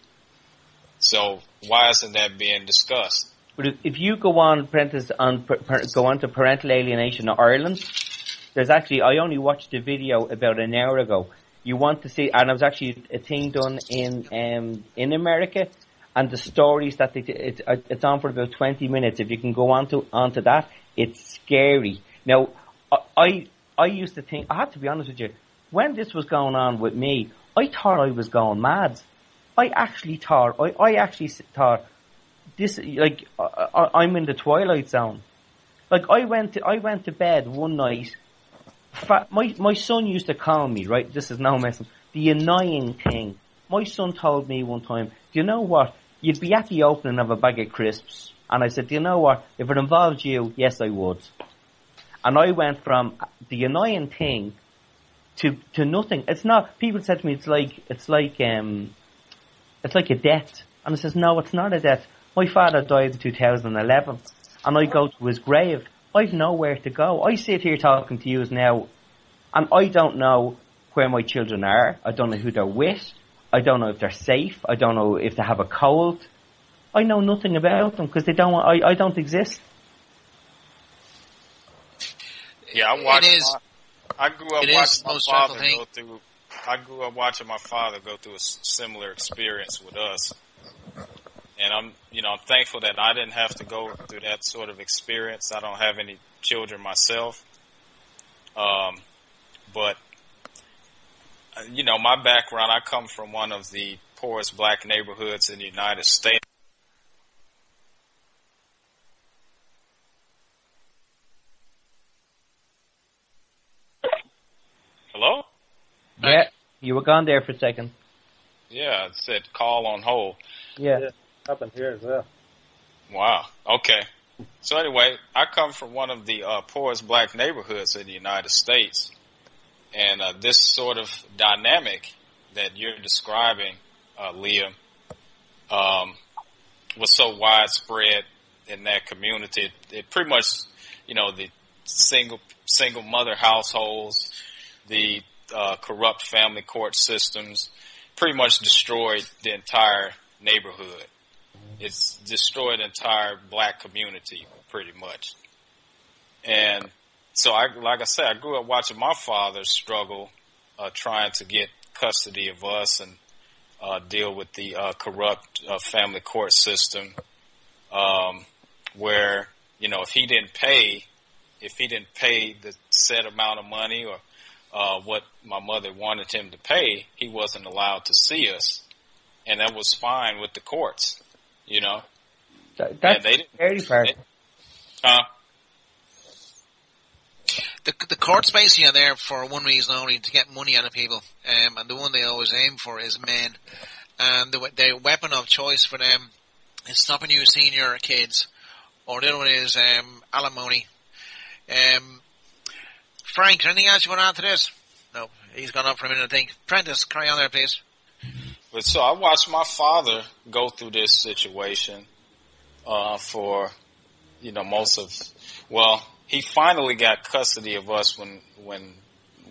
So why isn't that being discussed? But if you go on, Prentice, go on to parental alienation in Ireland, there's actually, I only watched a video about an hour ago. You want to see, and it was actually a thing done in America, and the stories that it's on for about 20 minutes. If you can go onto that, it's scary. Now, I used to think, I have to be honest with you, when this was going on with me, I thought I was going mad. I actually thought this, like, I'm in the twilight zone. Like, I went to bed one night. My son used to call me, right? This is no messing. The annoying thing. My son told me one time, do you know what? You'd be at the opening of a bag of crisps. And I said, do you know what? If it involved you, yes, I would. And I went from the annoying thing to nothing. It's not, people said to me, it's like a death. And I says, no, it's not a death. My father died in 2011. And I go to his grave. I've nowhere to go. I sit here talking to you now, and I don't know where my children are. I don't know who they're with. I don't know if they're safe. I don't know if they have a cold. I know nothing about them because I don't exist. Yeah, I grew up watching my father go through. I grew up watching my father go through a similar experience with us, and I'm thankful that I didn't have to go through that sort of experience. I don't have any children myself, but my background. I come from one of the poorest black neighborhoods in the United States. Hello? Yeah, you were gone there for a second. Yeah, it said call on hold. Yeah, happened here as well. Wow. Okay. So anyway, I come from one of the poorest black neighborhoods in the United States, and this sort of dynamic that you're describing, Liam, was so widespread in that community. It pretty much, the single mother households, the corrupt family court systems, pretty much destroyed the entire neighborhood. It's destroyed the entire black community, pretty much. And so, like I said, I grew up watching my father struggle, trying to get custody of us and deal with the corrupt family court system, where if he didn't pay the set amount of money or what my mother wanted him to pay, he wasn't allowed to see us, and that was fine with the courts. That's the scary part. The courts basically are there for one reason only, to get money out of people. And the one they always aim for is men. And the weapon of choice for them is stopping you seeing your kids. Or the other one is alimony. Frank, anything else you want to add to this? No, he's gone up for a minute, I think. Prentice, carry on there, please. But so I watched my father go through this situation for, he finally got custody of us when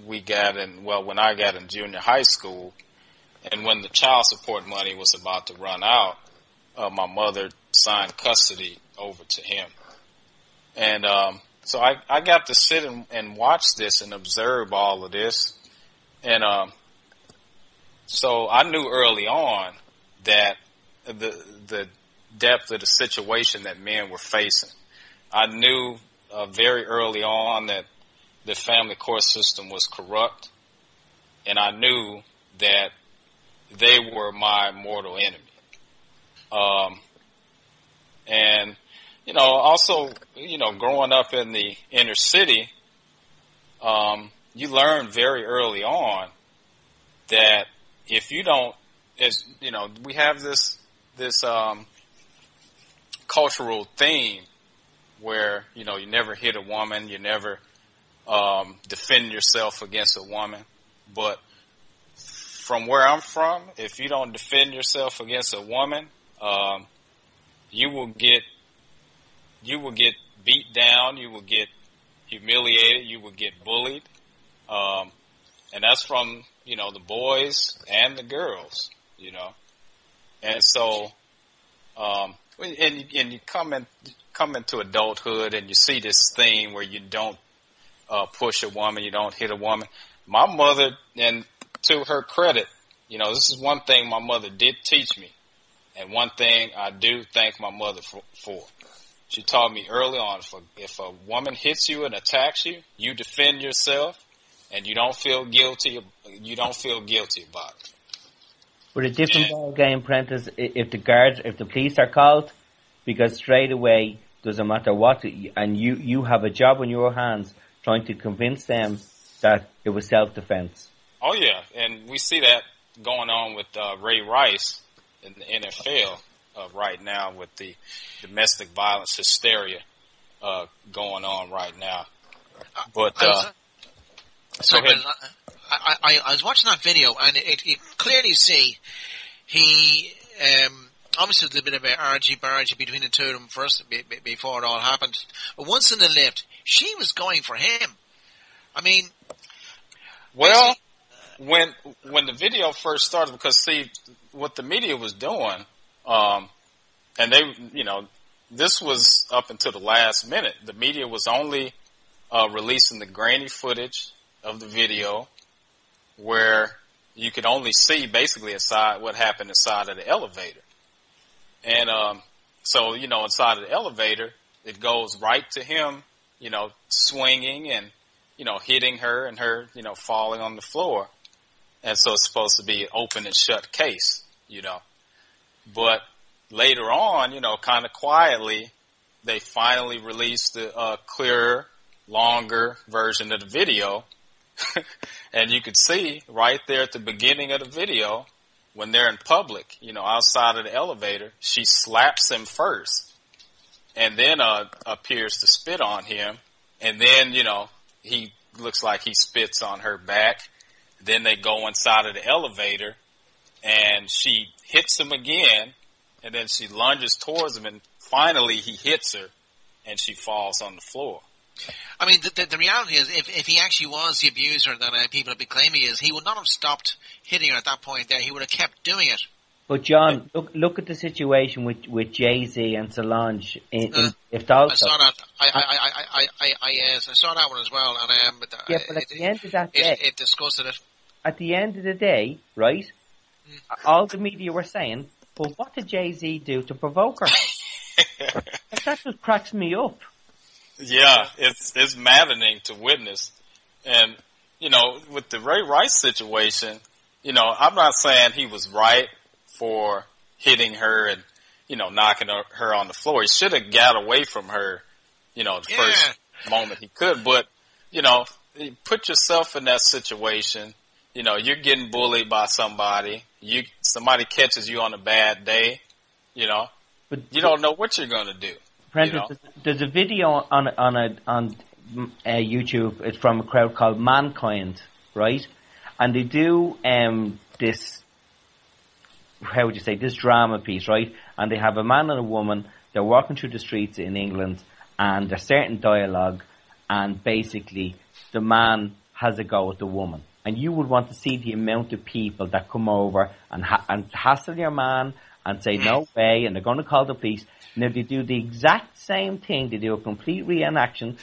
I got in junior high school, and when the child support money was about to run out, my mother signed custody over to him. And so I got to sit and watch this and observe all of this. And so I knew early on that the depth of the situation that men were facing. I knew very early on that the family court system was corrupt, and I knew that they were my mortal enemy. And also, growing up in the inner city, you learn very early on that if you don't, we have this cultural theme where, you never hit a woman, you never defend yourself against a woman. But from where I'm from, if you don't defend yourself against a woman, you will get you will get beat down, you will get humiliated, you will get bullied. And that's from, the boys and the girls, And so, and you come into adulthood and you see this thing where you don't push a woman, you don't hit a woman. My mother, and to her credit, this is one thing my mother did teach me, and one thing I do thank my mother for. She taught me early on, if a woman hits you and attacks you, you defend yourself, and you don't feel guilty. You don't feel guilty about it. But a different ball game, Prentice, if the police are called, because straight away, doesn't matter what, and you have a job on your hands trying to convince them that it was self-defense. Oh yeah, and we see that going on with Ray Rice in the NFL right now with the domestic violence hysteria going on right now. But sorry, I was watching that video, and you clearly see he obviously there's a bit of a argy-bargy between the two of them first before it all happened. But once in the lift, she was going for him. I mean, well, when the video first started, because see what the media was doing, and they, this was up until the last minute. The media was only releasing the grainy footage of the video, where you could only see basically what happened inside of the elevator. And so, inside of the elevator, it goes right to him, swinging and, hitting her and her, falling on the floor. And so it's supposed to be an open and shut case, But later on, kind of quietly, they finally released a clearer, longer version of the video. And you could see right there at the beginning of the video, when they're in public, outside of the elevator, she slaps him first and then appears to spit on him. And then, he looks like he spits on her back. Then they go inside of the elevator and she hits him again. And then she lunges towards him, and finally he hits her and she falls on the floor. I mean, the reality is, if he actually was the abuser that people have been claiming he is, he would not have stopped hitting her at that point there. He would have kept doing it. But John, look at the situation with Jay-Z and Solange. If Dalton. I saw that. I saw that one as well. And but at the end of that day, it discussed it. At the end of the day, right? All the media were saying, "Well, what did Jay-Z do to provoke her?" That just cracks me up. Yeah, it's maddening to witness. And, with the Ray Rice situation, I'm not saying he was right for hitting her and, knocking her on the floor. He should have got away from her, the first moment he could. But, put yourself in that situation. You're getting bullied by somebody. Somebody catches you on a bad day, but you don't know what you're going to do. Prentice, there's a video on YouTube. It's from a crowd called Mankind, right? And they do this, how would you say, this drama piece, right? And they have a man and a woman. They're walking through the streets in England, and there's certain dialogue, and basically the man has a go at the woman. And you would want to see the amount of people that come over and hassle your man and say no way, and they're going to call the police. Now they do the exact same thing. They do a complete reenactment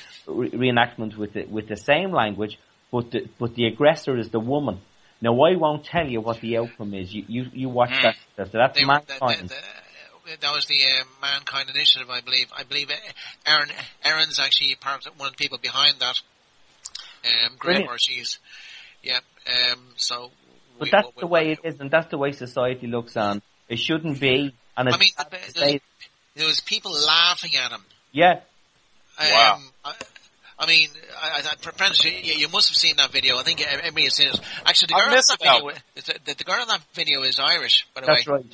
with the same language, but the aggressor is the woman. Now I won't tell you what the outcome is. You watch that. So that's Mankind. That was the Mankind Initiative, I believe. I believe Erin's actually part of one of the people behind that group, or she's so. But that's the way it is, and that's the way society looks on. It shouldn't be. And I mean, there was people laughing at him. Yeah. Wow. I mean, Prentice, you must have seen that video. I think everybody has seen it. Actually, the girl in that video is Irish, by the way. That's right.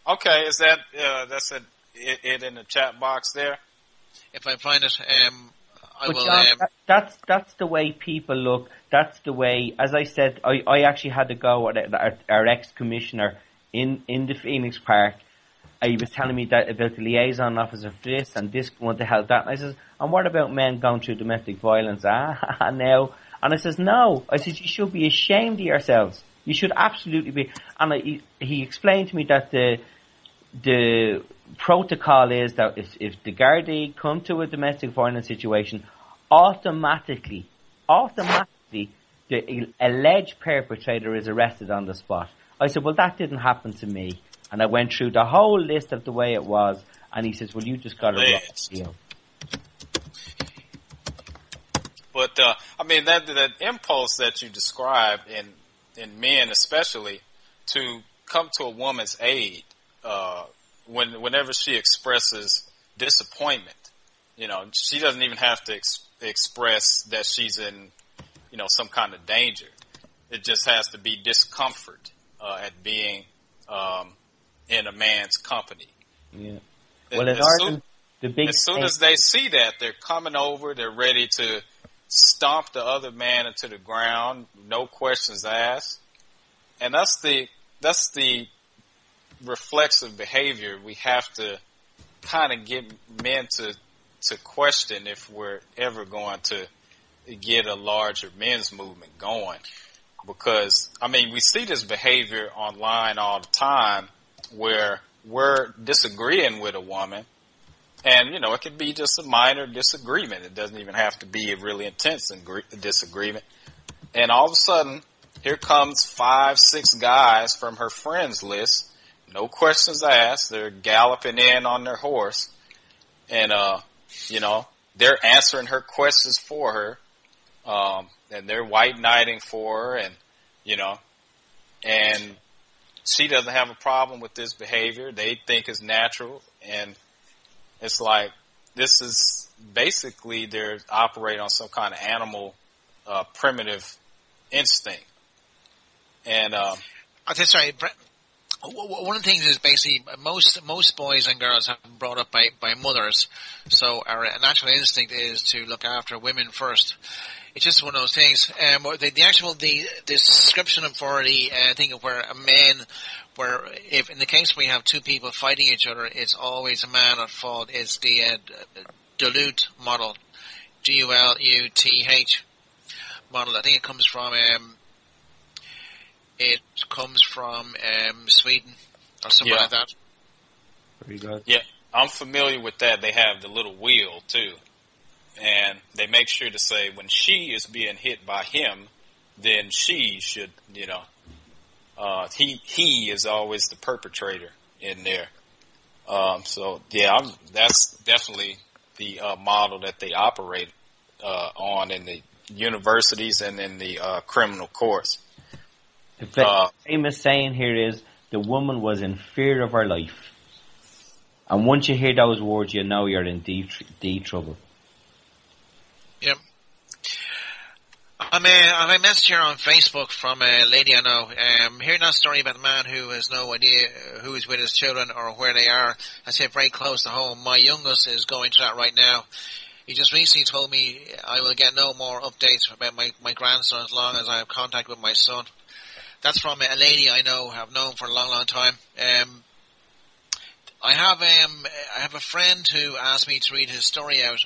Okay, is that that's it in the chat box there? If I find it, I will. John, that's the way people look. That's the way. As I said, I actually had to go at our ex-commissioner in the Phoenix Park. he was telling me that about the liaison officer for this and this one to help that. And I says, and what about men going through domestic violence? Now. And I says, no. I says, you should be ashamed of yourselves. You should absolutely be. And he explained to me that the protocol is that if the Gardaí come to a domestic violence situation, automatically, the alleged perpetrator is arrested on the spot. I said, well, that didn't happen to me. And I went through the whole list of the way it was, and he says, well, you just got a wrong deal. But, I mean, that impulse that you describe in men especially to come to a woman's aid, whenever she expresses disappointment, you know, she doesn't even have to express that she's in, you know, some kind of danger. It just has to be discomfort, at being, in a man's company. Yeah. Well, in Ireland, as soon as they see that, they're coming over, they're ready to stomp the other man into the ground, no questions asked. And that's the reflexive behavior we have to kind of get men to question if we're ever going to get a larger men's movement going. Because, I mean, we see this behavior online all the time where we're disagreeing with a woman. And, you know, it could be just a minor disagreement. It doesn't even have to be a really intense disagreement. And all of a sudden, here comes 5, 6 guys from her friends list. No questions asked. They're galloping in on their horse. And, you know, they're answering her questions for her. And they're white knighting for her. And, you know, and she doesn't have a problem with this behavior. They think it's natural. And it's like, this is basically they're operating on some kind of animal, primitive instinct. And, that's right. One of the things is basically most boys and girls have been brought up by mothers. So our natural instinct is to look after women first. It's just one of those things. The description for the thing of where a man, where if in the case we have two people fighting each other, it's always a man at fault. It's the Duluth model, Guluth model. I think it comes from Sweden or something like that. Very good. Yeah, I'm familiar with that. They have the little wheel too. And they make sure to say when she is being hit by him, then she should, you know, he is always the perpetrator in there. So yeah, that's definitely the model that they operate on in the universities and in the criminal courts. The famous saying here is, the woman was in fear of her life. And once you hear those words, you know you're in deep trouble. Yep. I'm a message here on Facebook from a lady I know. Hearing that story about the man who has no idea who is with his children or where they are. I say very close to home. My youngest is going through that right now. He just recently told me I will get no more updates about my grandson as long as I have contact with my son. That's from a lady I know, have known for a long, long time. I have a friend who asked me to read his story out.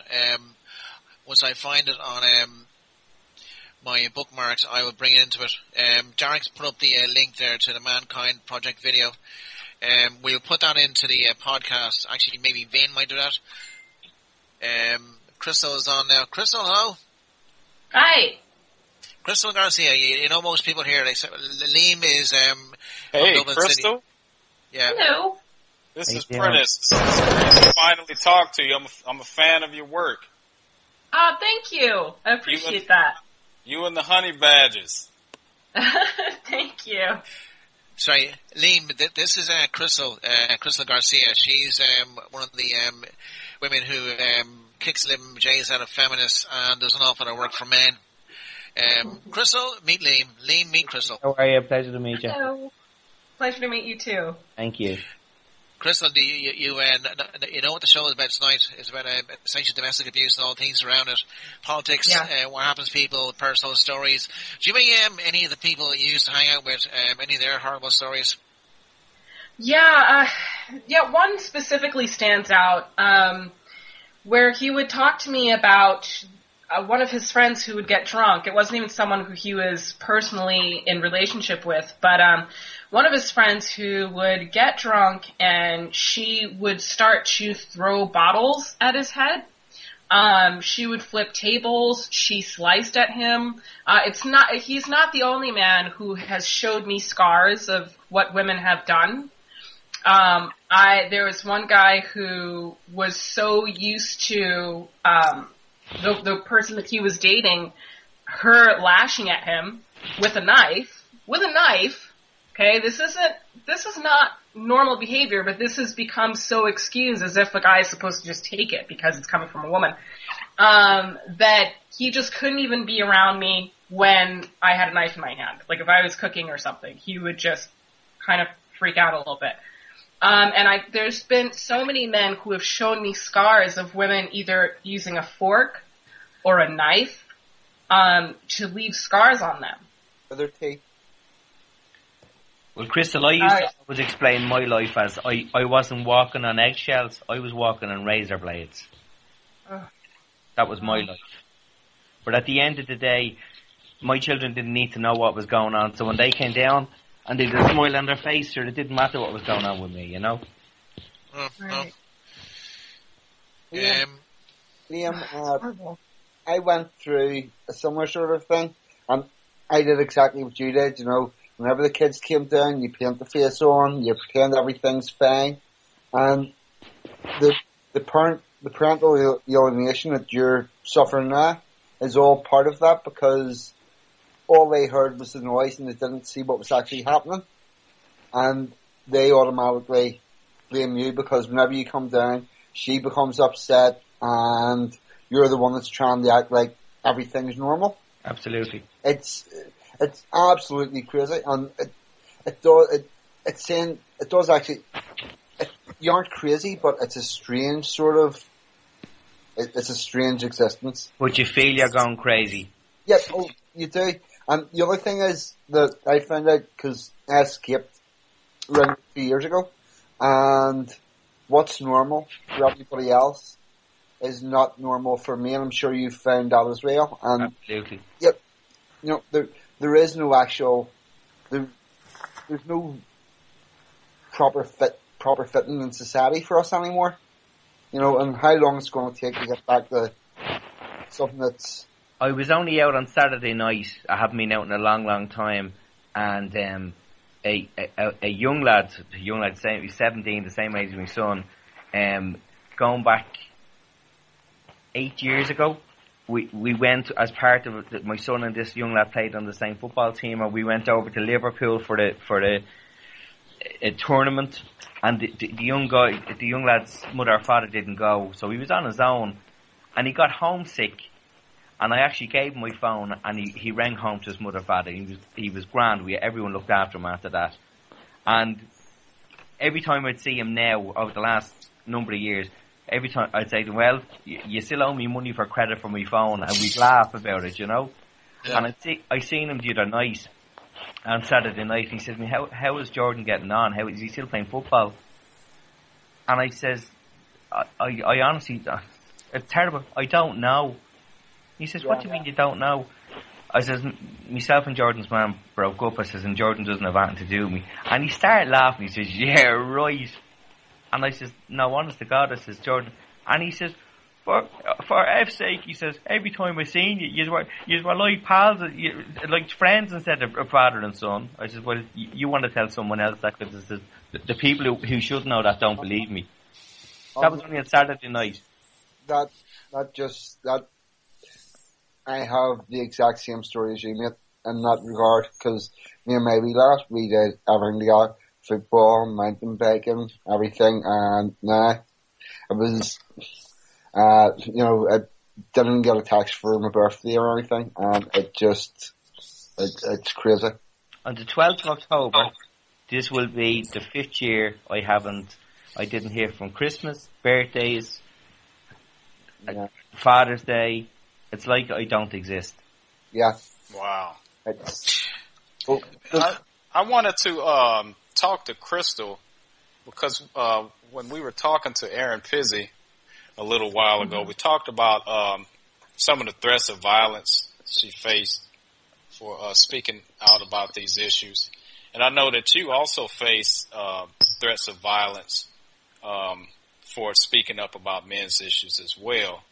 Once I find it on my bookmarks, I will bring it into it. Derek's put up the link there to the Mankind Project video. We'll put that into the podcast. Actually, maybe Vane might do that. Crystal is on now. Crystal, hello. Hi. Crystal Garcia. You know most people here. Liam is hey, Dublin Crystal. City. Yeah. Hello. This is Prentice. I finally talk to you. I'm a fan of your work. Thank you. I appreciate that. You and the honey badgers. Thank you. Sorry, Liam, this is Crystal Garcia. She's one of the women who kicks living jays out of feminists and does an awful lot of work for men. Crystal, meet Liam. Liam, meet Crystal. How are you? Pleasure to meet you. Hello. Pleasure to meet you too. Thank you. Crystal, do you know what the show is about tonight? It's about essentially domestic abuse and all things around it, politics, what happens to people, personal stories. Do you have any of the people that you used to hang out with, any of their horrible stories? One specifically stands out, where he would talk to me about one of his friends who would get drunk. It wasn't even someone who he was personally in relationship with, but one of his friends who would get drunk, and she would start to throw bottles at his head. She would flip tables. She sliced at him. He's not the only man who has showed me scars of what women have done. There was one guy who was so used to, the person that he was dating, her lashing at him with a knife. Okay, this is not normal behavior, but this has become so excused as if a guy is supposed to just take it because it's coming from a woman, that he just couldn't even be around me when I had a knife in my hand. Like if I was cooking or something, he would just kind of freak out a little bit. There's been so many men who have shown me scars of women either using a fork or a knife, to leave scars on them. Other teeth. Well, Crystal, I used to always explain my life as I wasn't walking on eggshells, I was walking on razor blades. That was my life. But at the end of the day, my children didn't need to know what was going on, so when they came down and they had a smile on their face, sure, it didn't matter what was going on with me, you know? Right. Liam, I went through a similar sort of thing, and I did exactly what you did, you know. Whenever the kids came down, you paint the face on, you pretend everything's fine, and the parental alienation that you're suffering now is all part of that, because all they heard was the noise and they didn't see what was actually happening, and they automatically blame you because whenever you come down, she becomes upset, and you're the one that's trying to act like everything's normal. Absolutely. It's absolutely crazy, and you aren't crazy, but it's a strange sort of, it's a strange existence. But you feel you're going crazy. Yeah, oh, you do. And the other thing is that I found out, because I escaped around 2 years ago, and what's normal for everybody else is not normal for me, and I'm sure you found that as well. And absolutely. Yep. You know, there is no actual, there's no proper fitting in society for us anymore. You know, and how long it's going to take to get back to something that's... I was only out on Saturday night. I haven't been out in a long, long time, and a young lad, he's 17, the same age as my son, going back 8 years ago. We went as part of it, my son and this young lad played on the same football team, and we went over to Liverpool for a tournament, and the young lad's mother or father didn't go, so he was on his own, and he got homesick, and I actually gave him my phone, and he rang home to his mother or father. He was grand. Everyone looked after him after that, and every time I'd see him now over the last number of years, every time I'd say to him, well, you still owe me money for credit for my phone, and we'd laugh about it, you know. Yeah. And I seen him the other night, on Saturday night, and he says to me, how is Jordan getting on? How is he still playing football? And I says, I honestly, it's terrible, I don't know. He says, what do you mean you don't know? I says, myself and Jordan's man broke up, I says, and Jordan doesn't have anything to do with me. And he started laughing, he says, yeah, right. And I says, no, honest to God, I says, Jordan. And he says, for F's sake, he says, every time I seen you, you were like pals, like friends instead of father and son. I says, well, you want to tell someone else that, because the people who should know that don't believe me. That was only on Saturday night. I have the exact same story as you, mate, in that regard, because me and my wee lad, we did everything together. Football, mountain biking, everything, and it was, I didn't get a text for my birthday or anything, and it's crazy. On the 12th of October, this will be the 5th year I didn't hear from Christmas, birthdays, Father's Day. It's like I don't exist. Yeah. Wow. I wanted to talk to Crystal because when we were talking to Erin Pizzey a little while ago, we talked about some of the threats of violence she faced for speaking out about these issues. And I know that you also face threats of violence for speaking up about men's issues as well.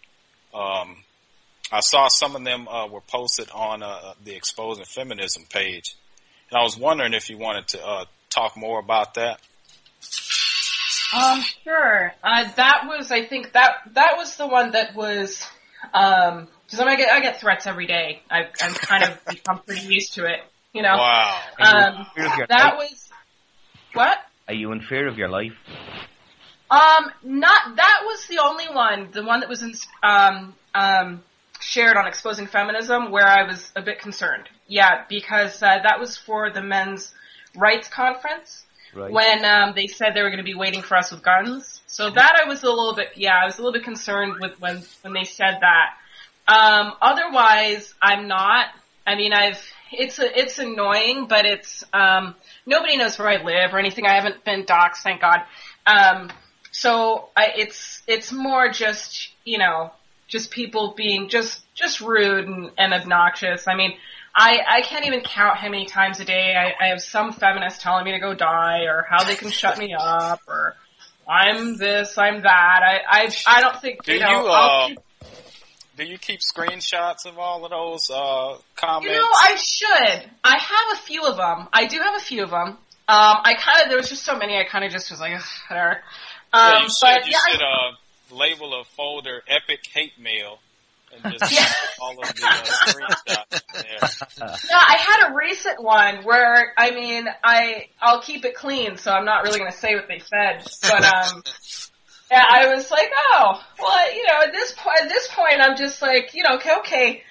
I saw some of them were posted on the Exposing Feminism page. And I was wondering if you wanted to talk more about that. Sure. That was, I think that was the one that was, cause I get threats every day. I'm kind of become pretty used to it, you know? Wow. That was, what? Are you in fear of your life? That was the only one, the one that was shared on Exposing Feminism where I was a bit concerned. Yeah, because, that was for the Men's Rights Conference. Right. When they said they were going to be waiting for us with guns. So that I was a little bit concerned with when they said that. Otherwise, I'm not. I mean, it's annoying, but it's, nobody knows where I live or anything. I haven't been doxxed, thank God. So it's more just, you know, just people being just rude and obnoxious. I mean, I can't even count how many times a day I have some feminist telling me to go die or how they can shut me up or I'm this, I'm that. I don't think, do you keep screenshots of all of those, comments? You know, I should. I have a few of them. I do have a few of them. There was just so many, I kind of just was like, whatever. You should label a folder Epic Hate Mail. And just all of the screenshots there. No, I had a recent one where, I mean, I'll keep it clean, so I'm not really going to say what they said. But yeah, I was like, oh, well, you know, at this point, I'm just like, you know, okay.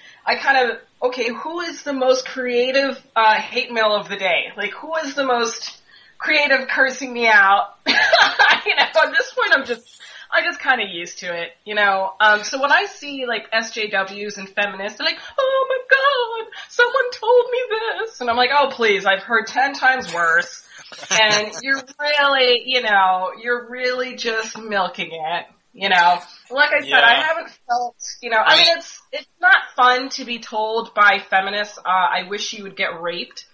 Who is the most creative hate mail of the day? Like, who is the most creative cursing me out? You know, at this point, I'm just kind of used to it, you know. So when I see like SJWs and feminists, they're like, "Oh my God, someone told me this," and I'm like, "Oh please, I've heard 10 times worse." And you're really just milking it, you know. Like I said, I haven't felt, you know. I mean, it's not fun to be told by feminists, "I wish you would get raped."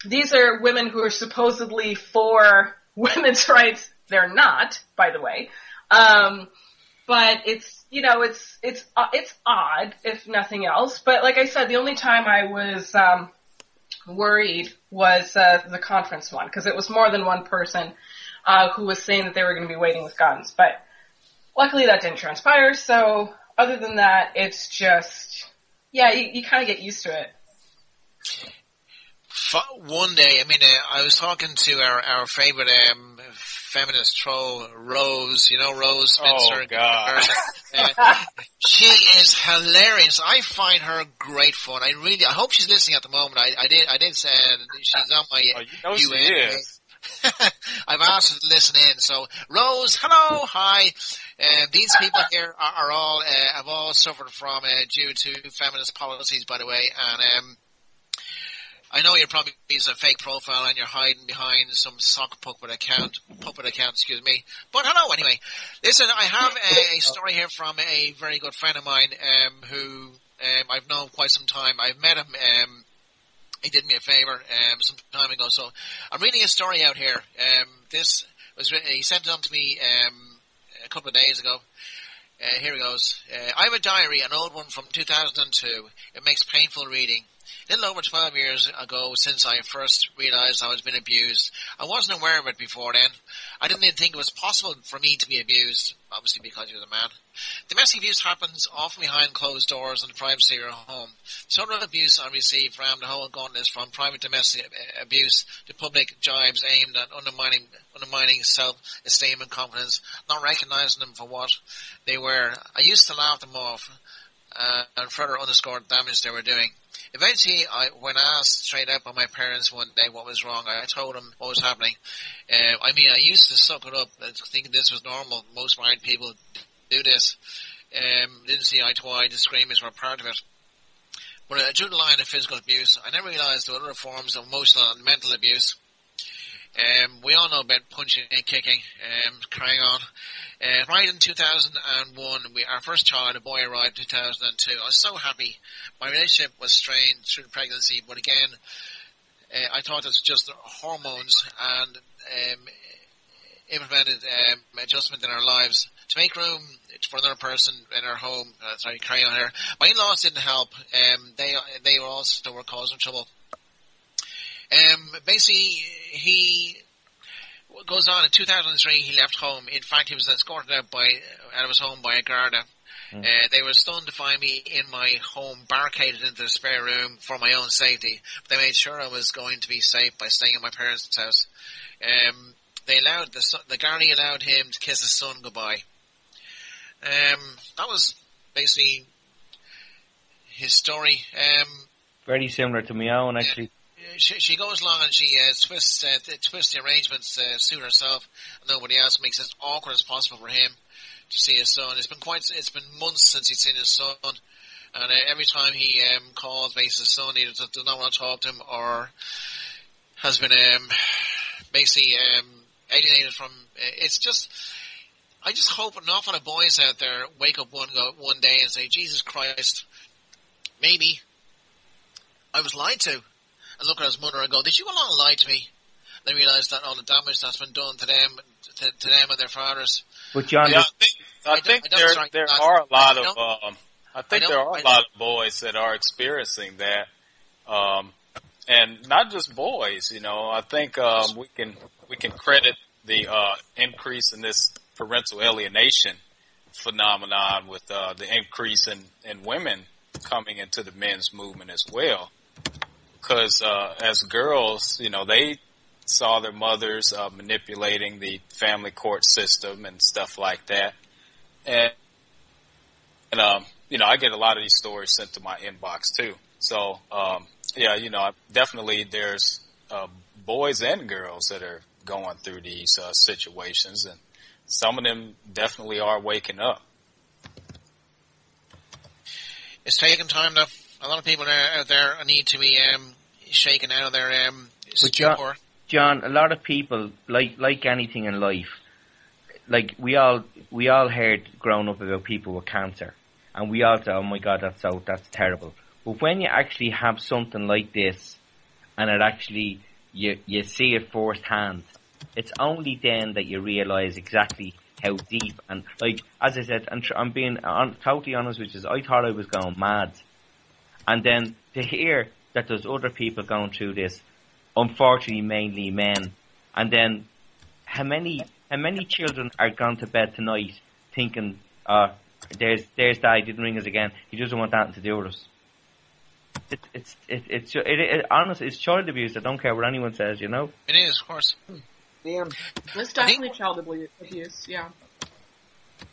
These are women who are supposedly for women's rights. They're not, by the way. But it's, you know, it's odd, if nothing else. But like I said, the only time I was, worried was, the conference one, because it was more than one person, who was saying that they were going to be waiting with guns. But luckily that didn't transpire. So other than that, it's just, you kind of get used to it. One day, I mean, I was talking to our favorite, feminist troll, Rose, you know, Rose Spencer. Oh, God. She is hilarious. I find her great fun. I hope she's listening at the moment. I did say she's on my UN. She is. I've asked her to listen in. So, Rose, hello, hi. These people here are all, have all suffered from, due to feminist policies, by the way, and, I know you're probably using a fake profile and you're hiding behind some sock puppet account, excuse me. But hello anyway. Listen, I have a story here from a very good friend of mine, who, I've known quite some time. I've met him, he did me a favor, some time ago. So I'm reading a story out here. He sent it on to me, a couple of days ago. Here it goes. I have a diary, an old one from 2002. It makes painful reading. A little over 12 years ago, since I first realized I was being abused. I wasn't aware of it before then. I didn't even think it was possible for me to be abused, obviously because he was a man. Domestic abuse happens often behind closed doors in the privacy of your home. Sort of abuse I received from the whole gauntlet, from private domestic abuse to public jibes aimed at undermining self-esteem and confidence, not recognizing them for what they were. I used to laugh them off, and further underscore the damage they were doing. Eventually, when asked straight up by my parents one day what was wrong, I told them what was happening. I used to suck it up, thinking this was normal. Most married people do this. Didn't see eye to eye. Disagreements were part of it. But I drew the line of physical abuse. I never realized there were other forms of emotional and mental abuse. We all know about punching and kicking, carrying on. Right in 2001, our first child, a boy, arrived in 2002. I was so happy. My relationship was strained through the pregnancy, but again, I thought it's just hormones, and implemented adjustment in our lives to make room for another person in our home. Carrying on here. My in-laws didn't help. They were causing trouble. Basically, he goes on. In 2003, he left home. In fact, he was escorted out of his home by a Garda. They were stunned to find me in my home, barricaded into the spare room for my own safety. But they made sure I was going to be safe by staying in my parents' house. The Garda allowed him to kiss his son goodbye. That was basically his story. Very similar to my own, actually. She goes along and she twists the arrangements to suit herself and nobody else, makes it as awkward as possible for him to see his son. It's been months since he's seen his son, and every time he calls, basically his son either does not want to talk to him or has been alienated from. I just hope an awful lot of boys out there wake up one day and say, Jesus Christ, maybe I was lied to. And look at his mother and go, did you go along and lie to me? They realise that all the damage that's been done to them and their fathers. But John, I think there are a lot of boys that are experiencing that, and not just boys. I think we can credit the increase in this parental alienation phenomenon with the increase in women coming into the men's movement as well. Because as girls, they saw their mothers manipulating the family court system and stuff like that. And I get a lot of these stories sent to my inbox too. So, definitely there's boys and girls that are going through these situations, and some of them definitely are waking up. It's taking time, though. A lot of people out there need to be shaken out of their stupor. John, a lot of people, like anything in life, like we all heard growing up about people with cancer, and we all said, "Oh my God, that's terrible." But when you actually have something like this, and it actually you see it firsthand, it's only then that you realise exactly how deep, and like as I said, and I'm being totally honest with you, I thought I was going mad, and then to hear that there's other people going through this, unfortunately mainly men, and then how many children are gone to bed tonight thinking, there's Dad, didn't ring us again, he doesn't want that to do with us. Honestly, it's child abuse. I don't care what anyone says, It is, of course. It's definitely child abuse, yeah.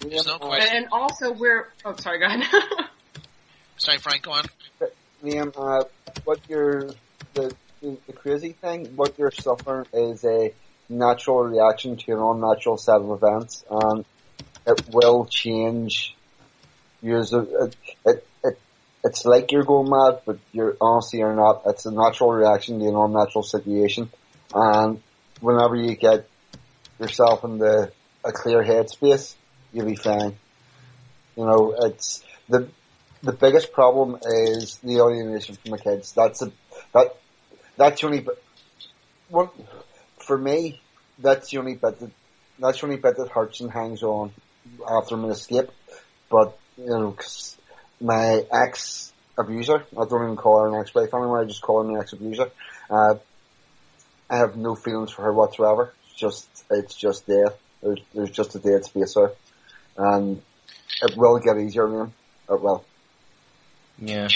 No question. And also sorry, go ahead. Sorry, Frank, go on. Liam, the crazy thing, what you're suffering is a natural reaction to an unnatural set of events, and it will change years of it's like you're going mad, but you're not. It's a natural reaction to an unnatural situation, and whenever you get yourself in a clear headspace, you'll be fine. It's the biggest problem is the alienation from the kids. That's the only bit. For me, that's the only bit that hurts and hangs on after my escape. But 'cause my ex-abuser, I don't even call her an ex-wife anymore, I just call her my ex-abuser. I have no feelings for her whatsoever. It's just there. There's just a dead space there. And it will get easier, man. It will. Yeah.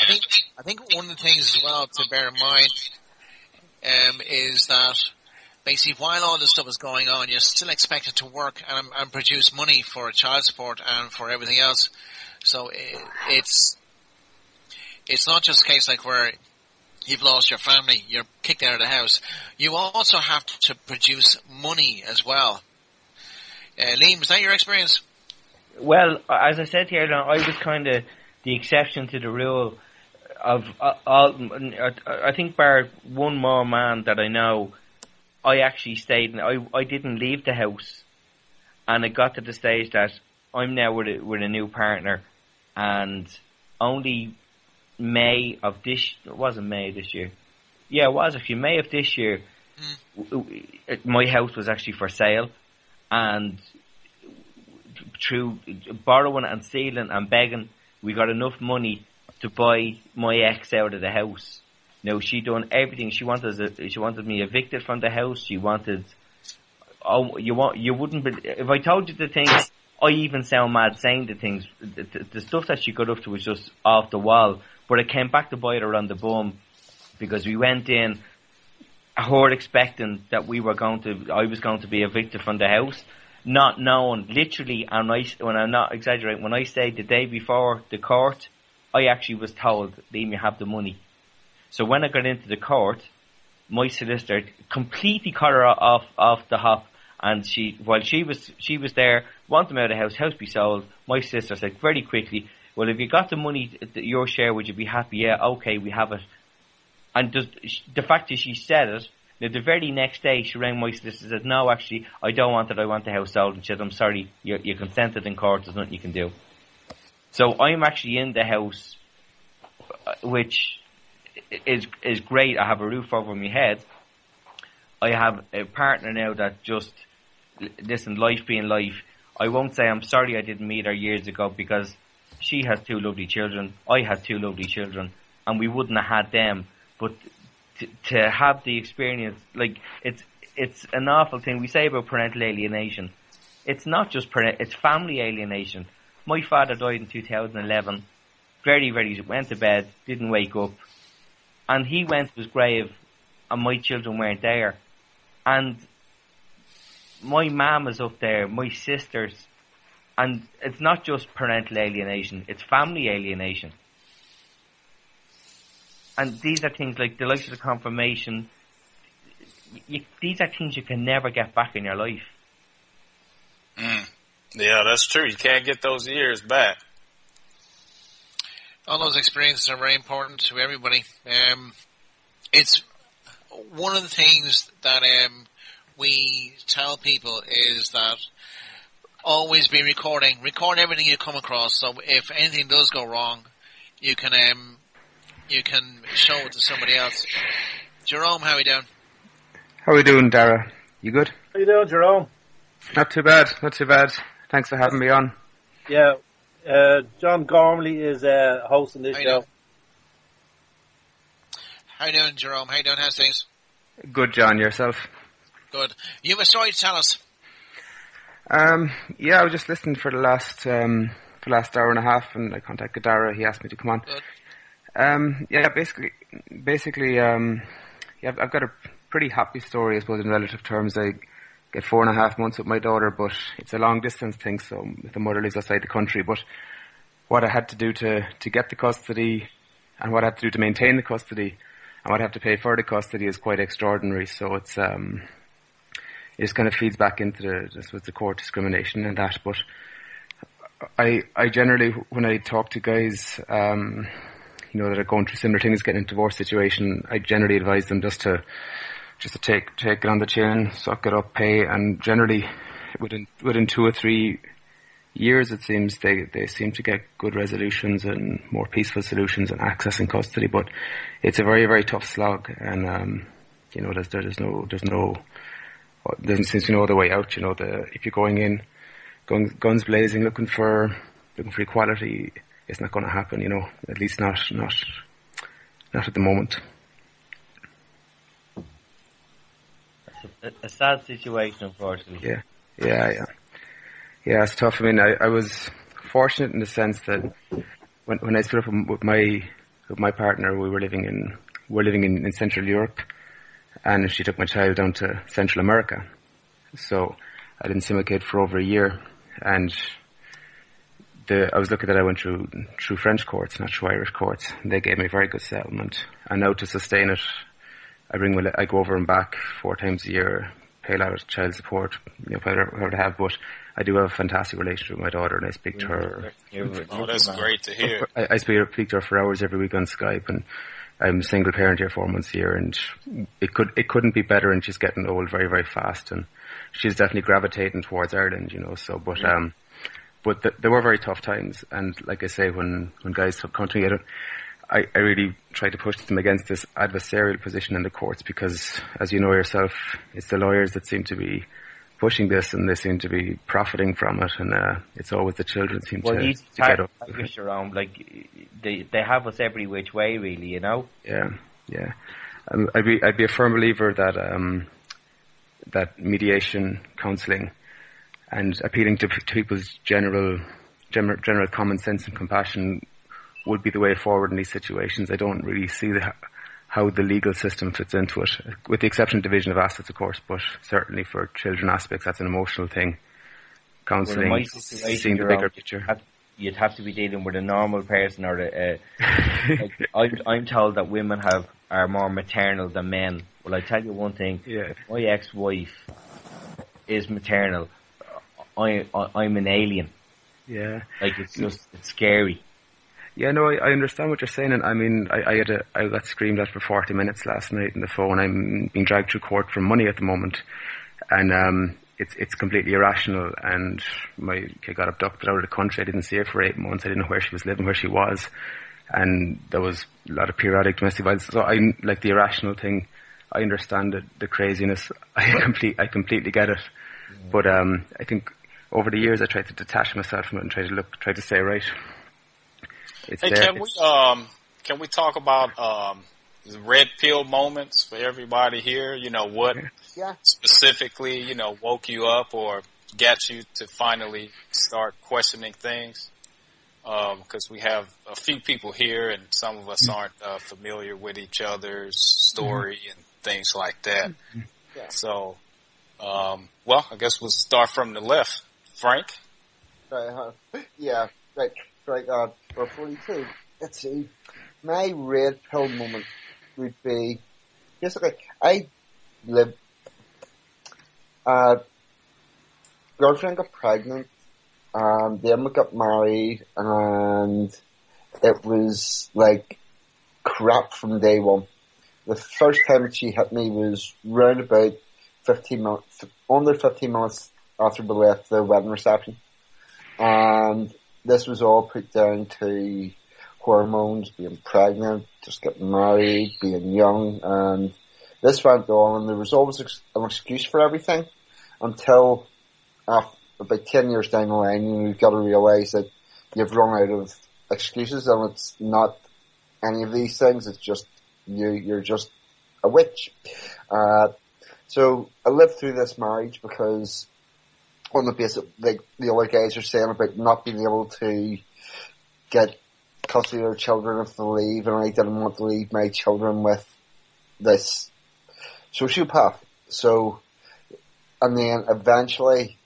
I think one of the things as well to bear in mind, is that basically while all this stuff is going on, you're still expected to work and produce money for child support and for everything else. So it's not just a case like where you've lost your family, you're kicked out of the house. You also have to produce money as well. Liam, is that your experience? Well, as I said here, I was kind of the exception to the rule of all. I think bar one more man that I know I actually stayed, and I didn't leave the house, and it got to the stage that I'm now with a new partner, and only May of this, it wasn't May this year. Yeah, it was actually May of this year. My house was actually for sale, and through borrowing and stealing and begging, we got enough money to buy my ex out of the house. Now, she done everything. She wanted me evicted from the house. She wanted, you wouldn't, if I told you the things, I even sound mad saying the things. The stuff that she got up to was just off the wall. But it came back to bite her on the bum, because we went in, her expecting that I was going to be evicted from the house, not knowing, literally, and when I'm not exaggerating, when I stayed the day before the court, I actually was told, "Let me have the money." So when I got into the court, my solicitor completely cut her off the hop, and while she was there, wanted me out of the house be sold. My sister said very quickly, "Well, if you got the money, your share, would you be happy?" "Yeah, okay, we have it." And the fact that she said it, now the very next day she rang my solicitor and said, "No, actually, I don't want it, I want the house sold." And she said, "I'm sorry, you consented in court, there's nothing you can do." So I'm actually in the house, which is great. I have a roof over my head. I have a partner now that just, listen, life being life. I won't say I'm sorry I didn't meet her years ago, because she has 2 lovely children, I had 2 lovely children, and we wouldn't have had them. But to have the experience, like, it's an awful thing. We say about parental alienation. It's not just it's family alienation. My father died in 2011. Very, very, went to bed, didn't wake up. And he went to his grave, and my children weren't there. And my mum is up there, my sisters. And it's not just parental alienation, it's family alienation. And these are things like the likes of the confirmation. These are things you can never get back in your life. Yeah, that's true. You can't get those years back. All those experiences are very important to everybody. It's one of the things that we tell people is that always be recording. Record everything you come across, so if anything does go wrong, you can show it to somebody else. Jerome, how are you doing? How are we doing, Dara? You good? How you doing, Jerome? Not too bad, not too bad. Thanks for having me on. Yeah, John Gormley is hosting this show. How you doing, Jerome? How you doing? How's things? Good, John. Yourself? Good. You have a story to tell us. Yeah, I was just listening for the last hour and a half, and I contacted Dara. He asked me to come on. Good. Yeah, basically, yeah, I've got a pretty happy story, I suppose, in relative terms. I get 4.5 months with my daughter, but it's a long distance thing, so the mother lives outside the country. But what I had to do to get the custody, and what I had to do to maintain the custody, and what I have to pay for the custody is quite extraordinary. So it just kind of feeds back into the court discrimination and that. But I generally, when I talk to guys, that are going through similar things, getting in a divorce situation, I generally advise them just to take it on the chin, suck it up, pay, and generally within 2 or 3 years, it seems they seem to get good resolutions and more peaceful solutions and access in custody. But it's a very, very tough slog, and there's no doesn't seem to be no other way out. If you're going in, guns blazing, looking for equality, it's not going to happen. At least not at the moment. A sad situation, unfortunately. Yeah, it's tough. I mean, I was fortunate in the sense that when I split up with my partner, we were living in Central Europe, and she took my child down to Central America. So I didn't see my kid for over a year, and I was lucky that I went through French courts, not through Irish courts. They gave me a very good settlement, and now to sustain it, I go over and back 4 times a year, pay a lot of child support, if I ever have. But I do have a fantastic relationship with my daughter, and I speak to her. Oh, that's great to hear. I speak to her for hours every week on Skype, and I'm a single parent here, 4 months a year, and it couldn't be better. And she's getting old very, very fast, and she's definitely gravitating towards Ireland, So, but there were very tough times, and like I say, when guys come to me, I really try to push them against this adversarial position in the courts, because, as you know yourself, it's the lawyers that seem to be pushing this, and they seem to be profiting from it, and it's always the children seem to get up. Around, like they have us every which way, really, Yeah. I'd be a firm believer that that mediation, counselling, and appealing to people's general common sense and compassion would be the way forward in these situations. I don't really see how the legal system fits into it, with the exception of division of assets, of course, but certainly for children aspects, that's an emotional thing. Counselling, seeing the bigger picture. You'd have to be dealing with a normal person, or I'm told that women are more maternal than men. Well, I tell you one thing, if my ex-wife is maternal, I'm an alien. Yeah. Like, it's scary. Yeah, no, I understand what you're saying, and I mean, I got screamed at for 40 minutes last night on the phone. I'm being dragged through court for money at the moment, and it's completely irrational. And my kid got abducted out of the country. I didn't see her for 8 months. I didn't know where she was living, where she was, and there was a lot of periodic domestic violence. So I like the irrational thing. I understand the craziness. I completely get it. But I think over the years I tried to detach myself from it and try to stay right. Can we talk about the red pill moments for everybody here? What specifically, woke you up or got you to finally start questioning things? Because we have a few people here, and some of us aren't familiar with each other's story and things like that. Yeah. So, well, I guess we'll start from the left. Frank? Right, for 42, let's see, my red pill moment would be, basically, I lived, girlfriend got pregnant, and then we got married, and it was like crap from day one. The first time she hit me was round about 15 minutes, under 15 minutes after we left the wedding reception. And this was all put down to hormones, being pregnant, just getting married, being young, and this went on, and there was always an excuse for everything until about 10 years down the line, you've got to realise that you've run out of excuses, and it's not any of these things, it's just you're just a witch. So I lived through this marriage because on the basis, like the other guys are saying about not being able to get custody of their children if they leave, and I didn't want to leave my children with this sociopath. So, and then eventually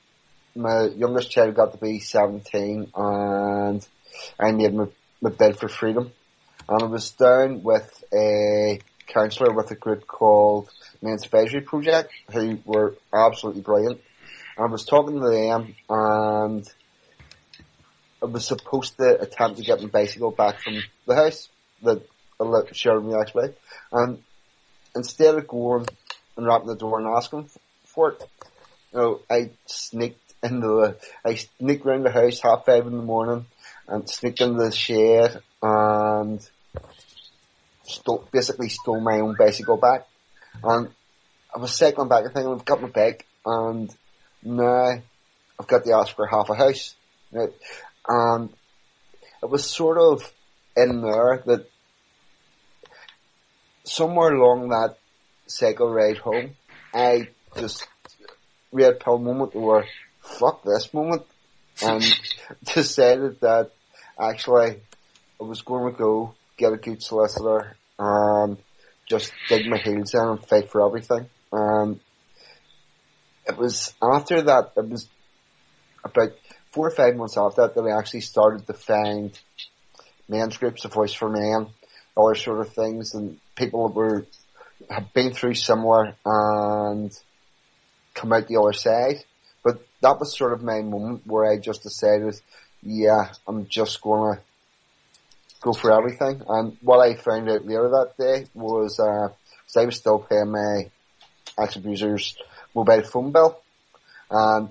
my youngest child got to be 17, and I made my bid for freedom. And I was down with a counsellor with a group called Men's Advisory Project, who were absolutely brilliant. And I was talking to them, and I was supposed to attempt to get my bicycle back from the house that I shared with my ex-wife. And instead of going and rapping the door and asking for it, I sneaked around the house 5:30 in the morning and sneaked into the shed and basically stole my own bicycle back. And I was cycling back and thinking, I've got my bike, and now I've got to ask for half a house. Right? And it was sort of in there that somewhere along that cycle ride home, I just red pill moment, or fuck this moment, and decided that actually I was going to go get a good solicitor and just dig my heels in and fight for everything. And it was after that, it was about 4 or 5 months after that I actually started to find men's groups, A Voice for Men, other sort of things, and people that have been through similar and come out the other side. But that was sort of my moment where I just decided, yeah, I'm just gonna go for everything. And what I found out later that day was, 'cause I was still paying my ex-abuser's mobile phone bill, and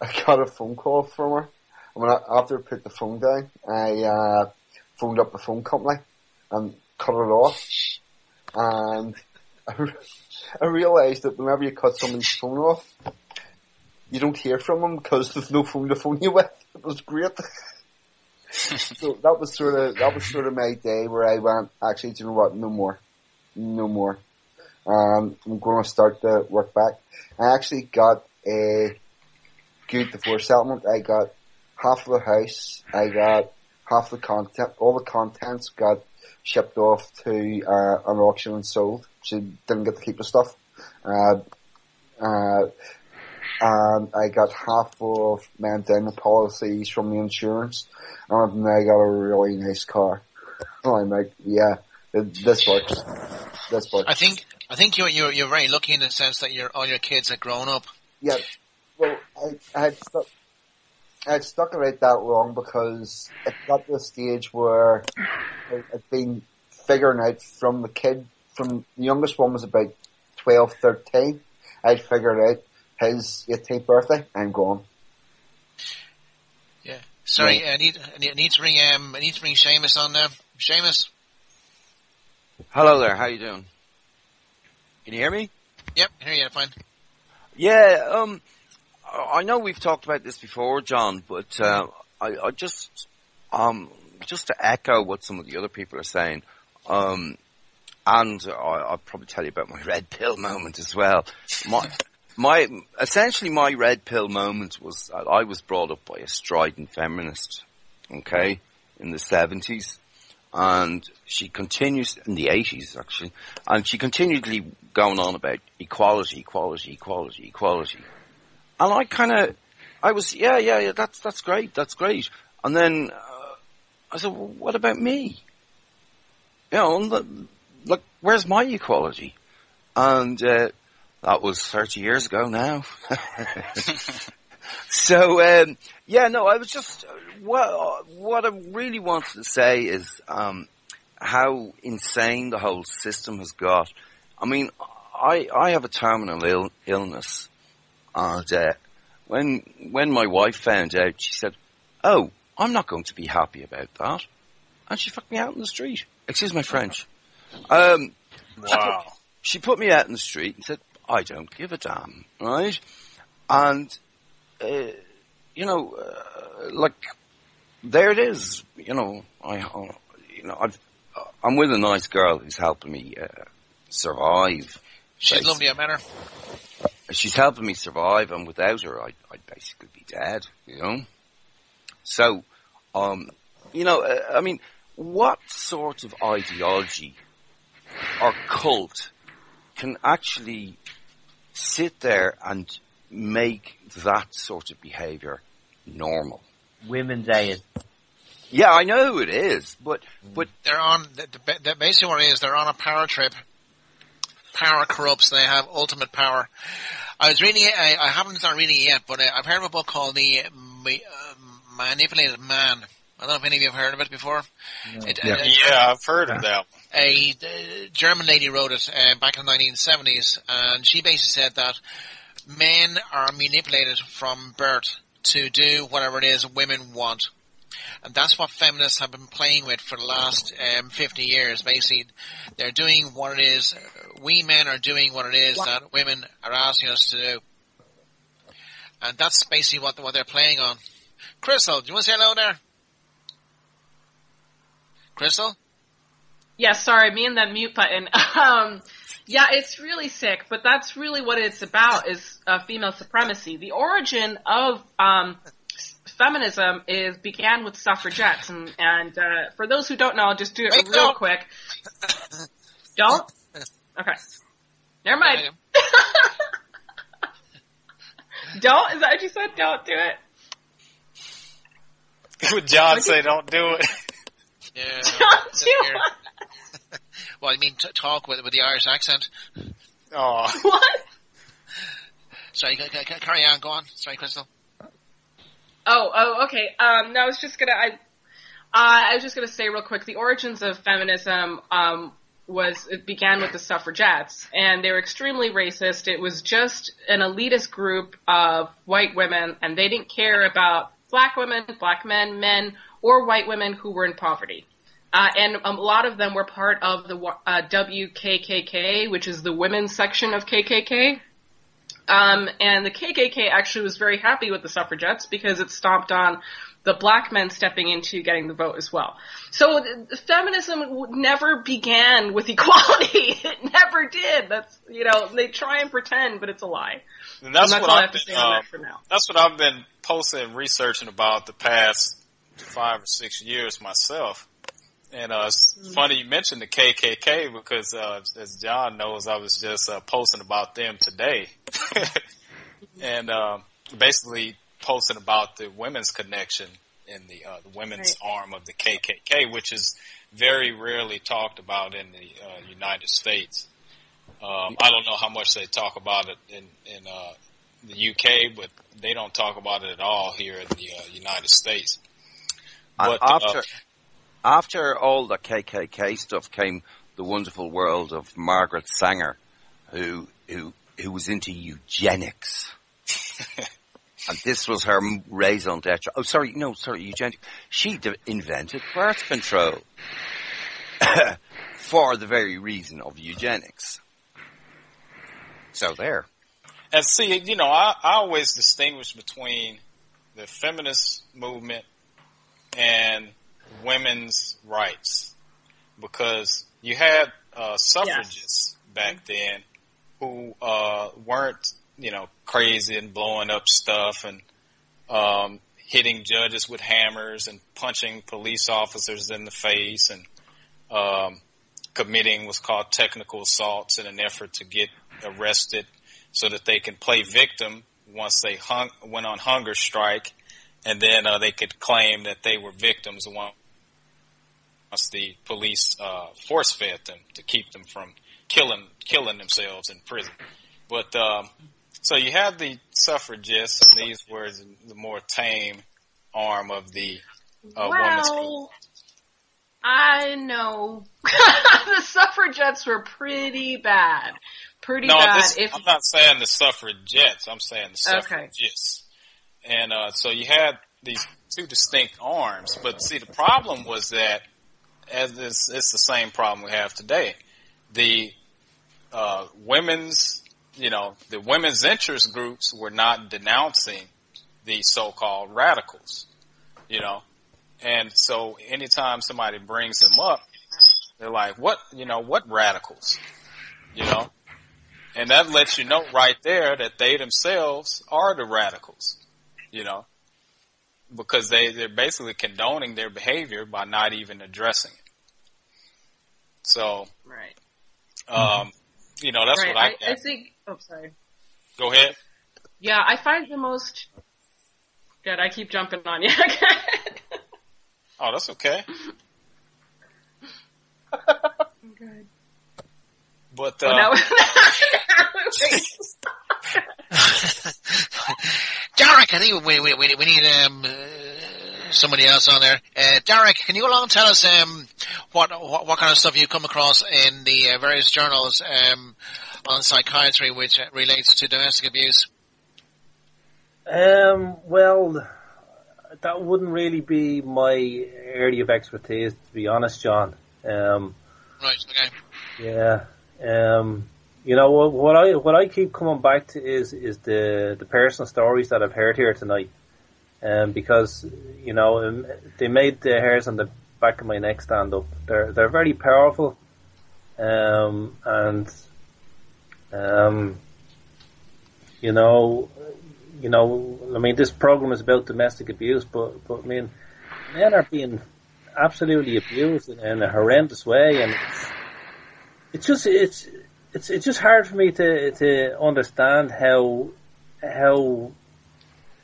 I got a phone call from her. And after I put the phone down, I phoned up the phone company and cut it off. And I realised that whenever you cut someone's phone off, you don't hear from them because there's no phone to phone you with. It was great. So that was sort of my day where I went, actually, do you know what? No more. I'm going to start to work back. I actually got a good divorce settlement. I got half of the house. I got half the content. All the contents got shipped off to an auction and sold. She didn't get to keep the stuff. And I got half of my endowment policies from the insurance. And I got a really nice car. And I'm like, yeah, this works. I think you're very lucky in the sense that all your kids are grown up. Yeah. Well, I had stuck it out that long because it got to the stage where I'd been figuring out from the youngest one was about 12, 13. I'd figured out his 18th birthday, I'm gone. Yeah. Sorry, I need to ring Seamus on there. Seamus. Hello there, how you doing? Can you hear me? Yep, hear you, fine. Yeah, I know we've talked about this before, John, but I just to echo what some of the other people are saying, and I'll probably tell you about my red pill moment as well. Essentially my red pill moment was I was brought up by a strident feminist, okay, in the 70s. And she continues, in the 80s actually, and she continually going on about equality. And I was, yeah, that's great. And then, I said, well, what about me? You know, like, where's my equality? And, that was 30 years ago now. So, I was just, what I really wanted to say is, how insane the whole system has got. I mean, I have a terminal illness, and, when my wife found out, she said, oh, I'm not going to be happy about that. And she fucked me out in the street. Excuse my French. Wow. She put me out in the street and said, I don't give a damn, right? And, like, there it is. You know, I'm with a nice girl who's helping me survive. She's lovely, I met her. She's helping me survive, and without her, I'd basically be dead. You know. So, I mean, what sort of ideology or cult can actually sit there and make that sort of behaviour normal? Women's aid. Yeah, I know it is, but they're on basically what it is. They're on a power trip. Power corrupts. They have ultimate power. I haven't done reading it yet, but I've heard of a book called The Manipulated Man. I don't know if any of you have heard of it before. No. Yeah, I've heard of that. A German lady wrote it back in the 1970s, and she basically said that men are manipulated from birth to do whatever it is women want. And that's what feminists have been playing with for the last 50 years. Basically, they're doing what it is. We men are doing what it is that women are asking us to do. And that's basically what they're playing on. Crystal, do you want to say hello there? Crystal? Yeah, sorry, me and that mute button. Yeah, it's really sick, but that's really what it's about, is female supremacy. The origin of feminism began with suffragettes, and for those who don't know, I'll just do it real quick. Don't? Okay. Never mind. Don't? Is that what you said? Don't do it? Would John say don't do it? Yeah. Don't do it. Well, I mean, talk with the Irish accent. Oh. What? Sorry, carry on, go on. Sorry, Crystal. Oh, okay. No, I was just gonna, I was just going to say real quick, the origins of feminism it began with the suffragettes, and they were extremely racist. It was just an elitist group of white women, and they didn't care about black women, black men, men, or white women who were in poverty. And a lot of them were part of the WKKK, which is the women's section of KKK. And the KKK actually was very happy with the suffragettes because it stomped on the black men stepping into getting the vote as well. So feminism never began with equality. It never did. That's, they try and pretend, but it's a lie. And that's all I have to say on that for now. That's what I've been posting and researching about the past 5 or 6 years myself. And it's funny you mentioned the KKK because, as John knows, I was just posting about them today. And basically posting about the women's connection in the women's arm of the KKK, which is very rarely talked about in the United States. I don't know how much they talk about it in the UK, but they don't talk about it at all here in the United States. But after all the KKK stuff came the wonderful world of Margaret Sanger, who was into eugenics. And this was her raison d'etre. Eugenics. She invented birth control for the very reason of eugenics. So there. And see, I always distinguish between the feminist movement and women's rights, because you had suffragists back then who weren't, crazy and blowing up stuff and hitting judges with hammers and punching police officers in the face and committing what's called technical assaults in an effort to get arrested so that they can play victim once they went on hunger strike, and then they could claim that they were victims once the police force-fed them to keep them from killing themselves in prison. But so you have the suffragists, and these were the more tame arm of the women's movement. I know. The suffragettes were pretty bad. Bad. I'm not saying the suffragettes. I'm saying the suffragists. Okay. And so you had these two distinct arms. But see, the problem was that, it's the same problem we have today. The women's interest groups were not denouncing the so-called radicals, and so anytime somebody brings them up, they're like, what radicals, and that lets you know right there that they themselves are the radicals, because they're basically condoning their behavior by not even addressing it. So, right. That's right. What I think. Oh, sorry. Go ahead. Yeah, I find the most. Good. I keep jumping on you. Oh, that's okay. Good. But Derek, I think we need somebody else on there. Derek, can you along tell us what kind of stuff you come across in the various journals on psychiatry which relates to domestic abuse? Well, that wouldn't really be my area of expertise, to be honest, John. Right. Okay. Yeah. What I keep coming back to is the personal stories that I've heard here tonight. Because, they made the hairs on the back of my neck stand up. They're very powerful. This program is about domestic abuse, but I mean, men are being absolutely abused in a horrendous way, and it's just hard for me to understand how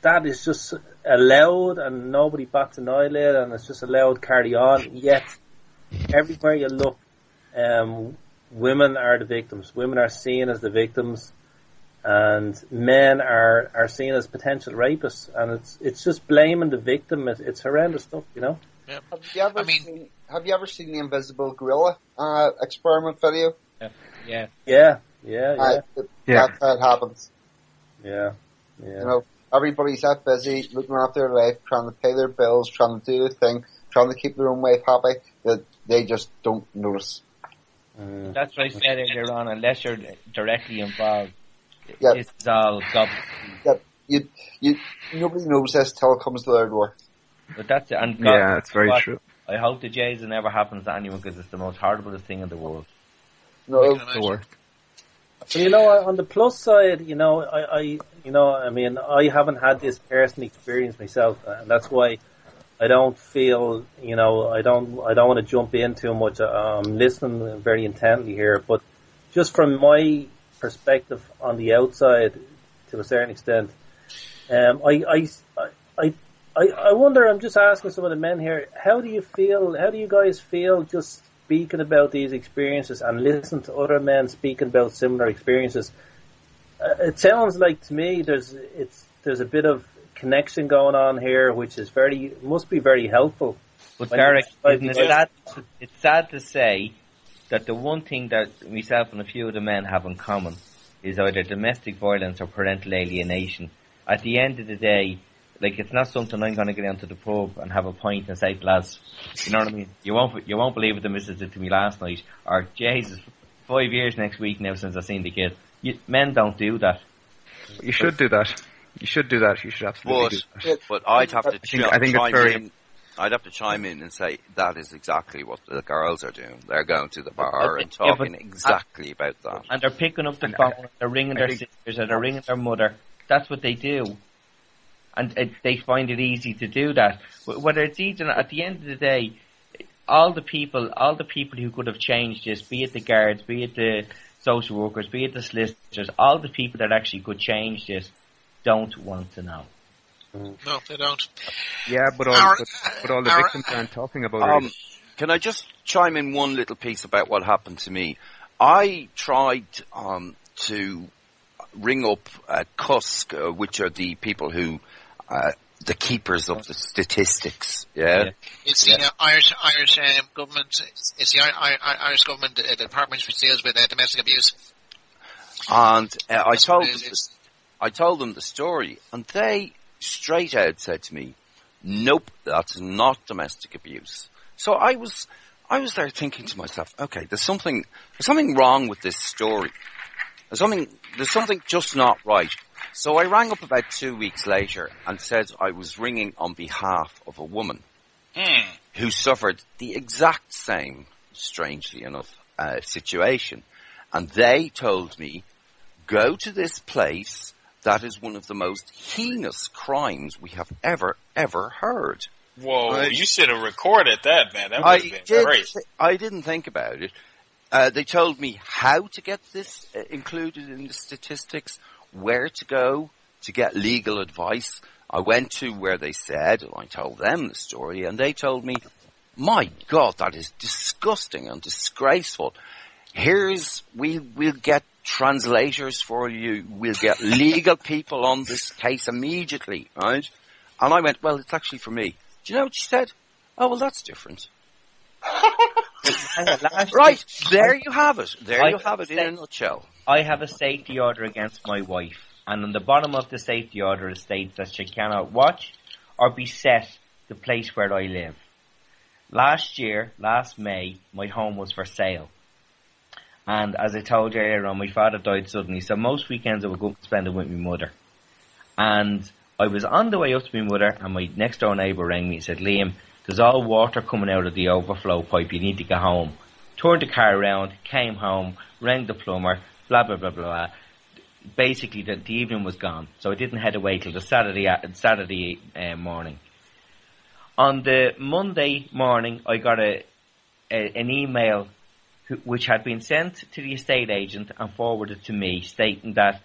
that is just allowed and nobody bats an eyelid and it's just allowed carry on. Yet everywhere you look, women are the victims. Women are seen as the victims, and men are seen as potential rapists. And it's just blaming the victim. It's horrendous stuff, Yeah. Have you ever seen the Invisible Gorilla experiment video? Yeah. That's how it happens. Yeah. You know, everybody's that busy looking after their life, trying to pay their bills, trying to do their thing, trying to keep their own wife happy, that they just don't notice. That's what I said earlier on. Unless you're directly involved, Yep. this is all gobbledygook. Yep. Nobody knows this till it comes to their door. But that's it. And Yeah, it's very true. I hope the Jays it never happens to anyone because it's the most horrible thing in the world. No, It's the worst. So, you know, on the plus side, you know, I haven't had this personal experience myself, and that's why I don't feel, you know, I don't want to jump in too much. I'm listening very intently here, but just from my perspective on the outside, to a certain extent, I wonder. I'm just asking some of the men here. How do you feel? How do you guys feel just speaking about these experiences and listen to other men speaking about similar experiences? It sounds like to me there's a bit of connection going on here, which is must be very helpful. But Derek, it's sad to say that the one thing that myself and a few of the men have in common is either domestic violence or parental alienation. At the end of the day, like, it's not something I'm going to get down to the pub and have a pint and say, lads, you know what I mean? You won't believe what the missus did to me last night. Or, Jesus, 5 years next week now since I seen the kid. Men don't do that. You should do that. You should do that. You should absolutely do that. But I'd have to I think it's very... I'd have to chime in and say that is exactly what the girls are doing. They're going to the bar and talking exactly about that. And they're picking up the phone, they're ringing their sisters, or they're ringing their mother. That's what they do. And they find it easy to do that. Whether it's easy or not, at the end of the day, all the people who could have changed this, be it the guards, be it the social workers, be it the solicitors, all the people that actually could change this don't want to know. No, they don't. Yeah, but all the victims aren't talking about it. Can I just chime in one little piece about what happened to me? I tried to ring up CUSC, which are the people who, the keepers of the statistics. Yeah, it's the Irish government. It's the Irish government department which deals with domestic abuse. And I told them the story, and they straight out said to me, "Nope, that's not domestic abuse." So I was there thinking to myself, okay, there's something wrong with this story. There's something just not right. So I rang up about 2 weeks later and said I was ringing on behalf of a woman who suffered the exact same, strangely enough, situation. And they told me, go to this place. That is one of the most heinous crimes we have ever heard. Whoa, right? You should have recorded that, man. That would have been great. I didn't think about it. They told me how to get this included in the statistics, where to go to get legal advice. I went to where they said, and I told them the story, and they told me, my God, that is disgusting and disgraceful. We'll get translators for you. We'll get legal people on this case immediately, right? And I went, well, it's actually for me. Do you know what she said? Oh, well, that's different. Right, there you have it. There you have it in a nutshell. I have a safety order against my wife, and on the bottom of the safety order it states that she cannot watch or be set the place where I live. Last May, my home was for sale. And as I told you earlier on, my father died suddenly, so most weekends I would go and spend it with my mother. And I was on the way up to my mother, and my next door neighbour rang me and said, Liam, there's all water coming out of the overflow pipe, you need to go home. Turned the car around, came home, rang the plumber, blah, blah, blah, blah, blah. Basically, the evening was gone, so I didn't head away till the Saturday morning. On the Monday morning, I got an email which had been sent to the estate agent and forwarded to me, stating that,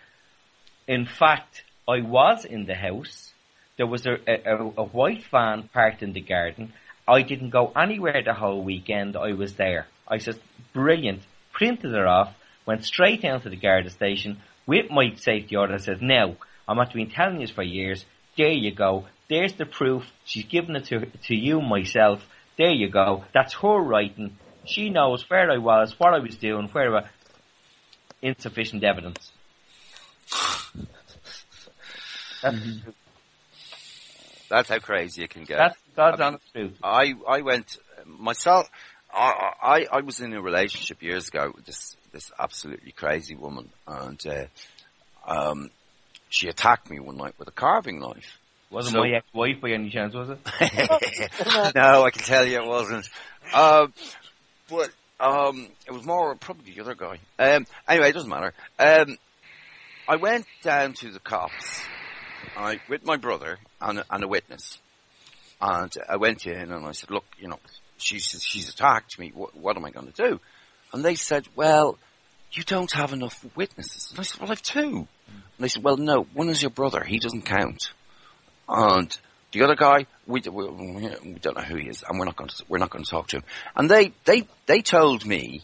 in fact, I was in the house. There was a white van parked in the garden. I didn't go anywhere the whole weekend. I was there. I said, brilliant. Printed it off, went straight down to the Garda station with my safety order and said, now, I'm not been telling you for years, There you go. There's the proof. She's given it to you, myself. There you go. That's her writing. She knows where I was, what I was doing, where I was. Insufficient evidence. That's how crazy it can get. That's God's honest truth. I went myself. I was in a relationship years ago with this absolutely crazy woman, and she attacked me one night with a carving knife. Wasn't my ex-wife by any chance, was it? No, I can tell you it wasn't. But it was more probably the other guy. Anyway, it doesn't matter. I went down to the cops with my brother and a witness, and I went in and I said, "Look, she's attacked me. What am I going to do?" And they said, "Well, you don't have enough witnesses." And I said, "Well, I've two." And they said, "Well, no, one is your brother. He doesn't count. And the other guy, we don't know who he is, and we're not going to talk to him." And they told me,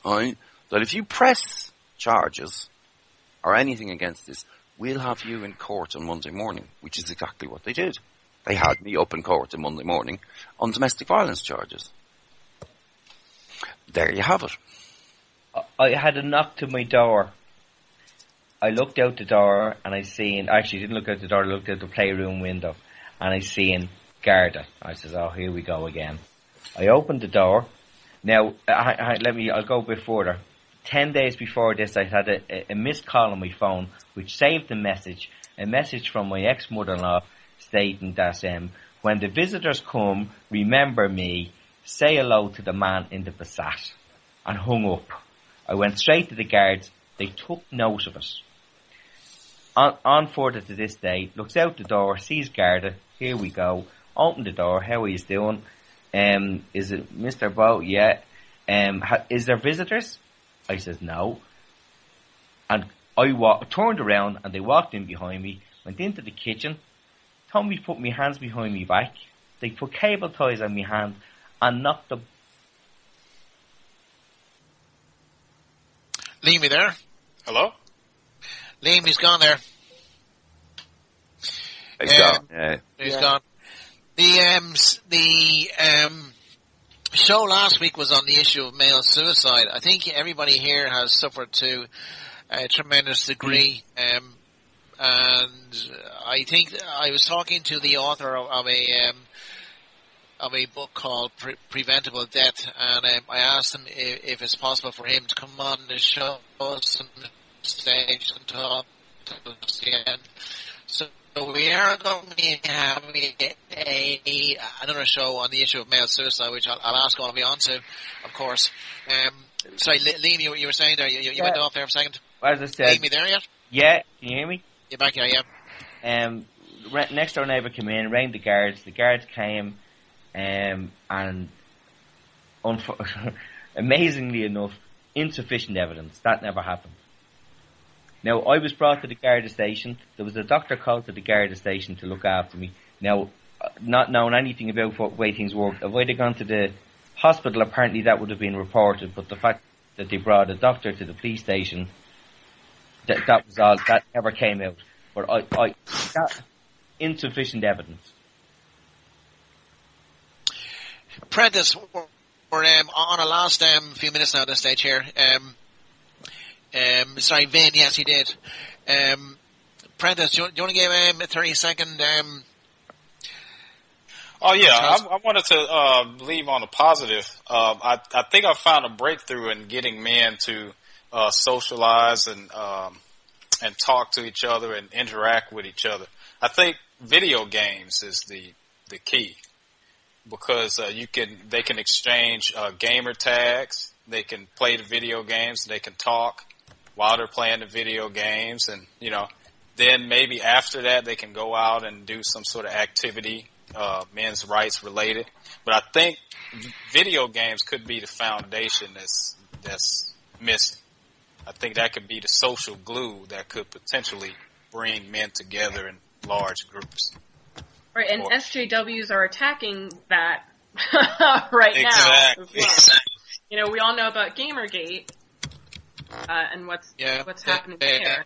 that if you press charges or anything against this, we'll have you in court on Monday morning, which is exactly what they did. They had me up in court on Monday morning on domestic violence charges. There you have it. I had a knock to my door. I looked out the door and I actually didn't look out the door, I looked out the playroom window and I seen Garda. I says, "Oh, here we go again." I opened the door. Now, I'll go a bit further. 10 days before this, I had a missed call on my phone, which saved a message from my ex-mother-in-law stating that, when the visitors come, remember me, say hello to the man in the Passat, and hung up. I went straight to the guards. They took note of it. On further to this day, looks out the door, sees Garda, here we go, open the door, how are you doing? Is it Mr. Bow? Yeah. Is there visitors? I says no. And I turned around and they walked in behind me, went into the kitchen, told me to put my hands behind my back. They put cable ties on my hand and knocked them. Liam, you there? Hello? Liam, he's gone there. He's gone. Yeah. He's gone. The show last week was on the issue of male suicide. I think everybody here has suffered to a tremendous degree. And I think I was talking to the author of a book called Preventable Death, and I asked him if it's possible for him to come on the show some stage and talk to us again. So we are going to be having another show on the issue of male suicide, which I'll ask all of you on to, of course. Sorry, Liam, you were saying there, you went off there for a second. As I said, Liam, you there yet? Yeah, can you hear me? You're back here, yeah. Next door neighbour came in, rang the guards came, and amazingly enough, insufficient evidence. That never happened. Now, I was brought to the Garda station. There was a doctor called to the Garda station to look after me. Now, not knowing anything about what way things worked, if I'd have gone to the hospital, apparently that would have been reported. But the fact that they brought a doctor to the police station, that was all. That never came out. But that insufficient evidence. Prentice, we're on a last few minutes now at this stage here. Sorry, Vin, yes, he did. Prentice, do you want to give a 30-second? Oh yeah, I wanted to leave on a positive. I think I found a breakthrough in getting men to socialize and talk to each other and interact with each other. I think video games is the key, because they can exchange gamer tags, they can play the video games, they can talk while they're playing the video games, and then maybe after that they can go out and do some sort of activity, men's rights related. But I think video games could be the foundation that's missing. I think that could be the social glue that could potentially bring men together in large groups. Right, and SJWs are attacking that right now as well. We all know about Gamergate and what's happening there.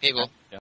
People.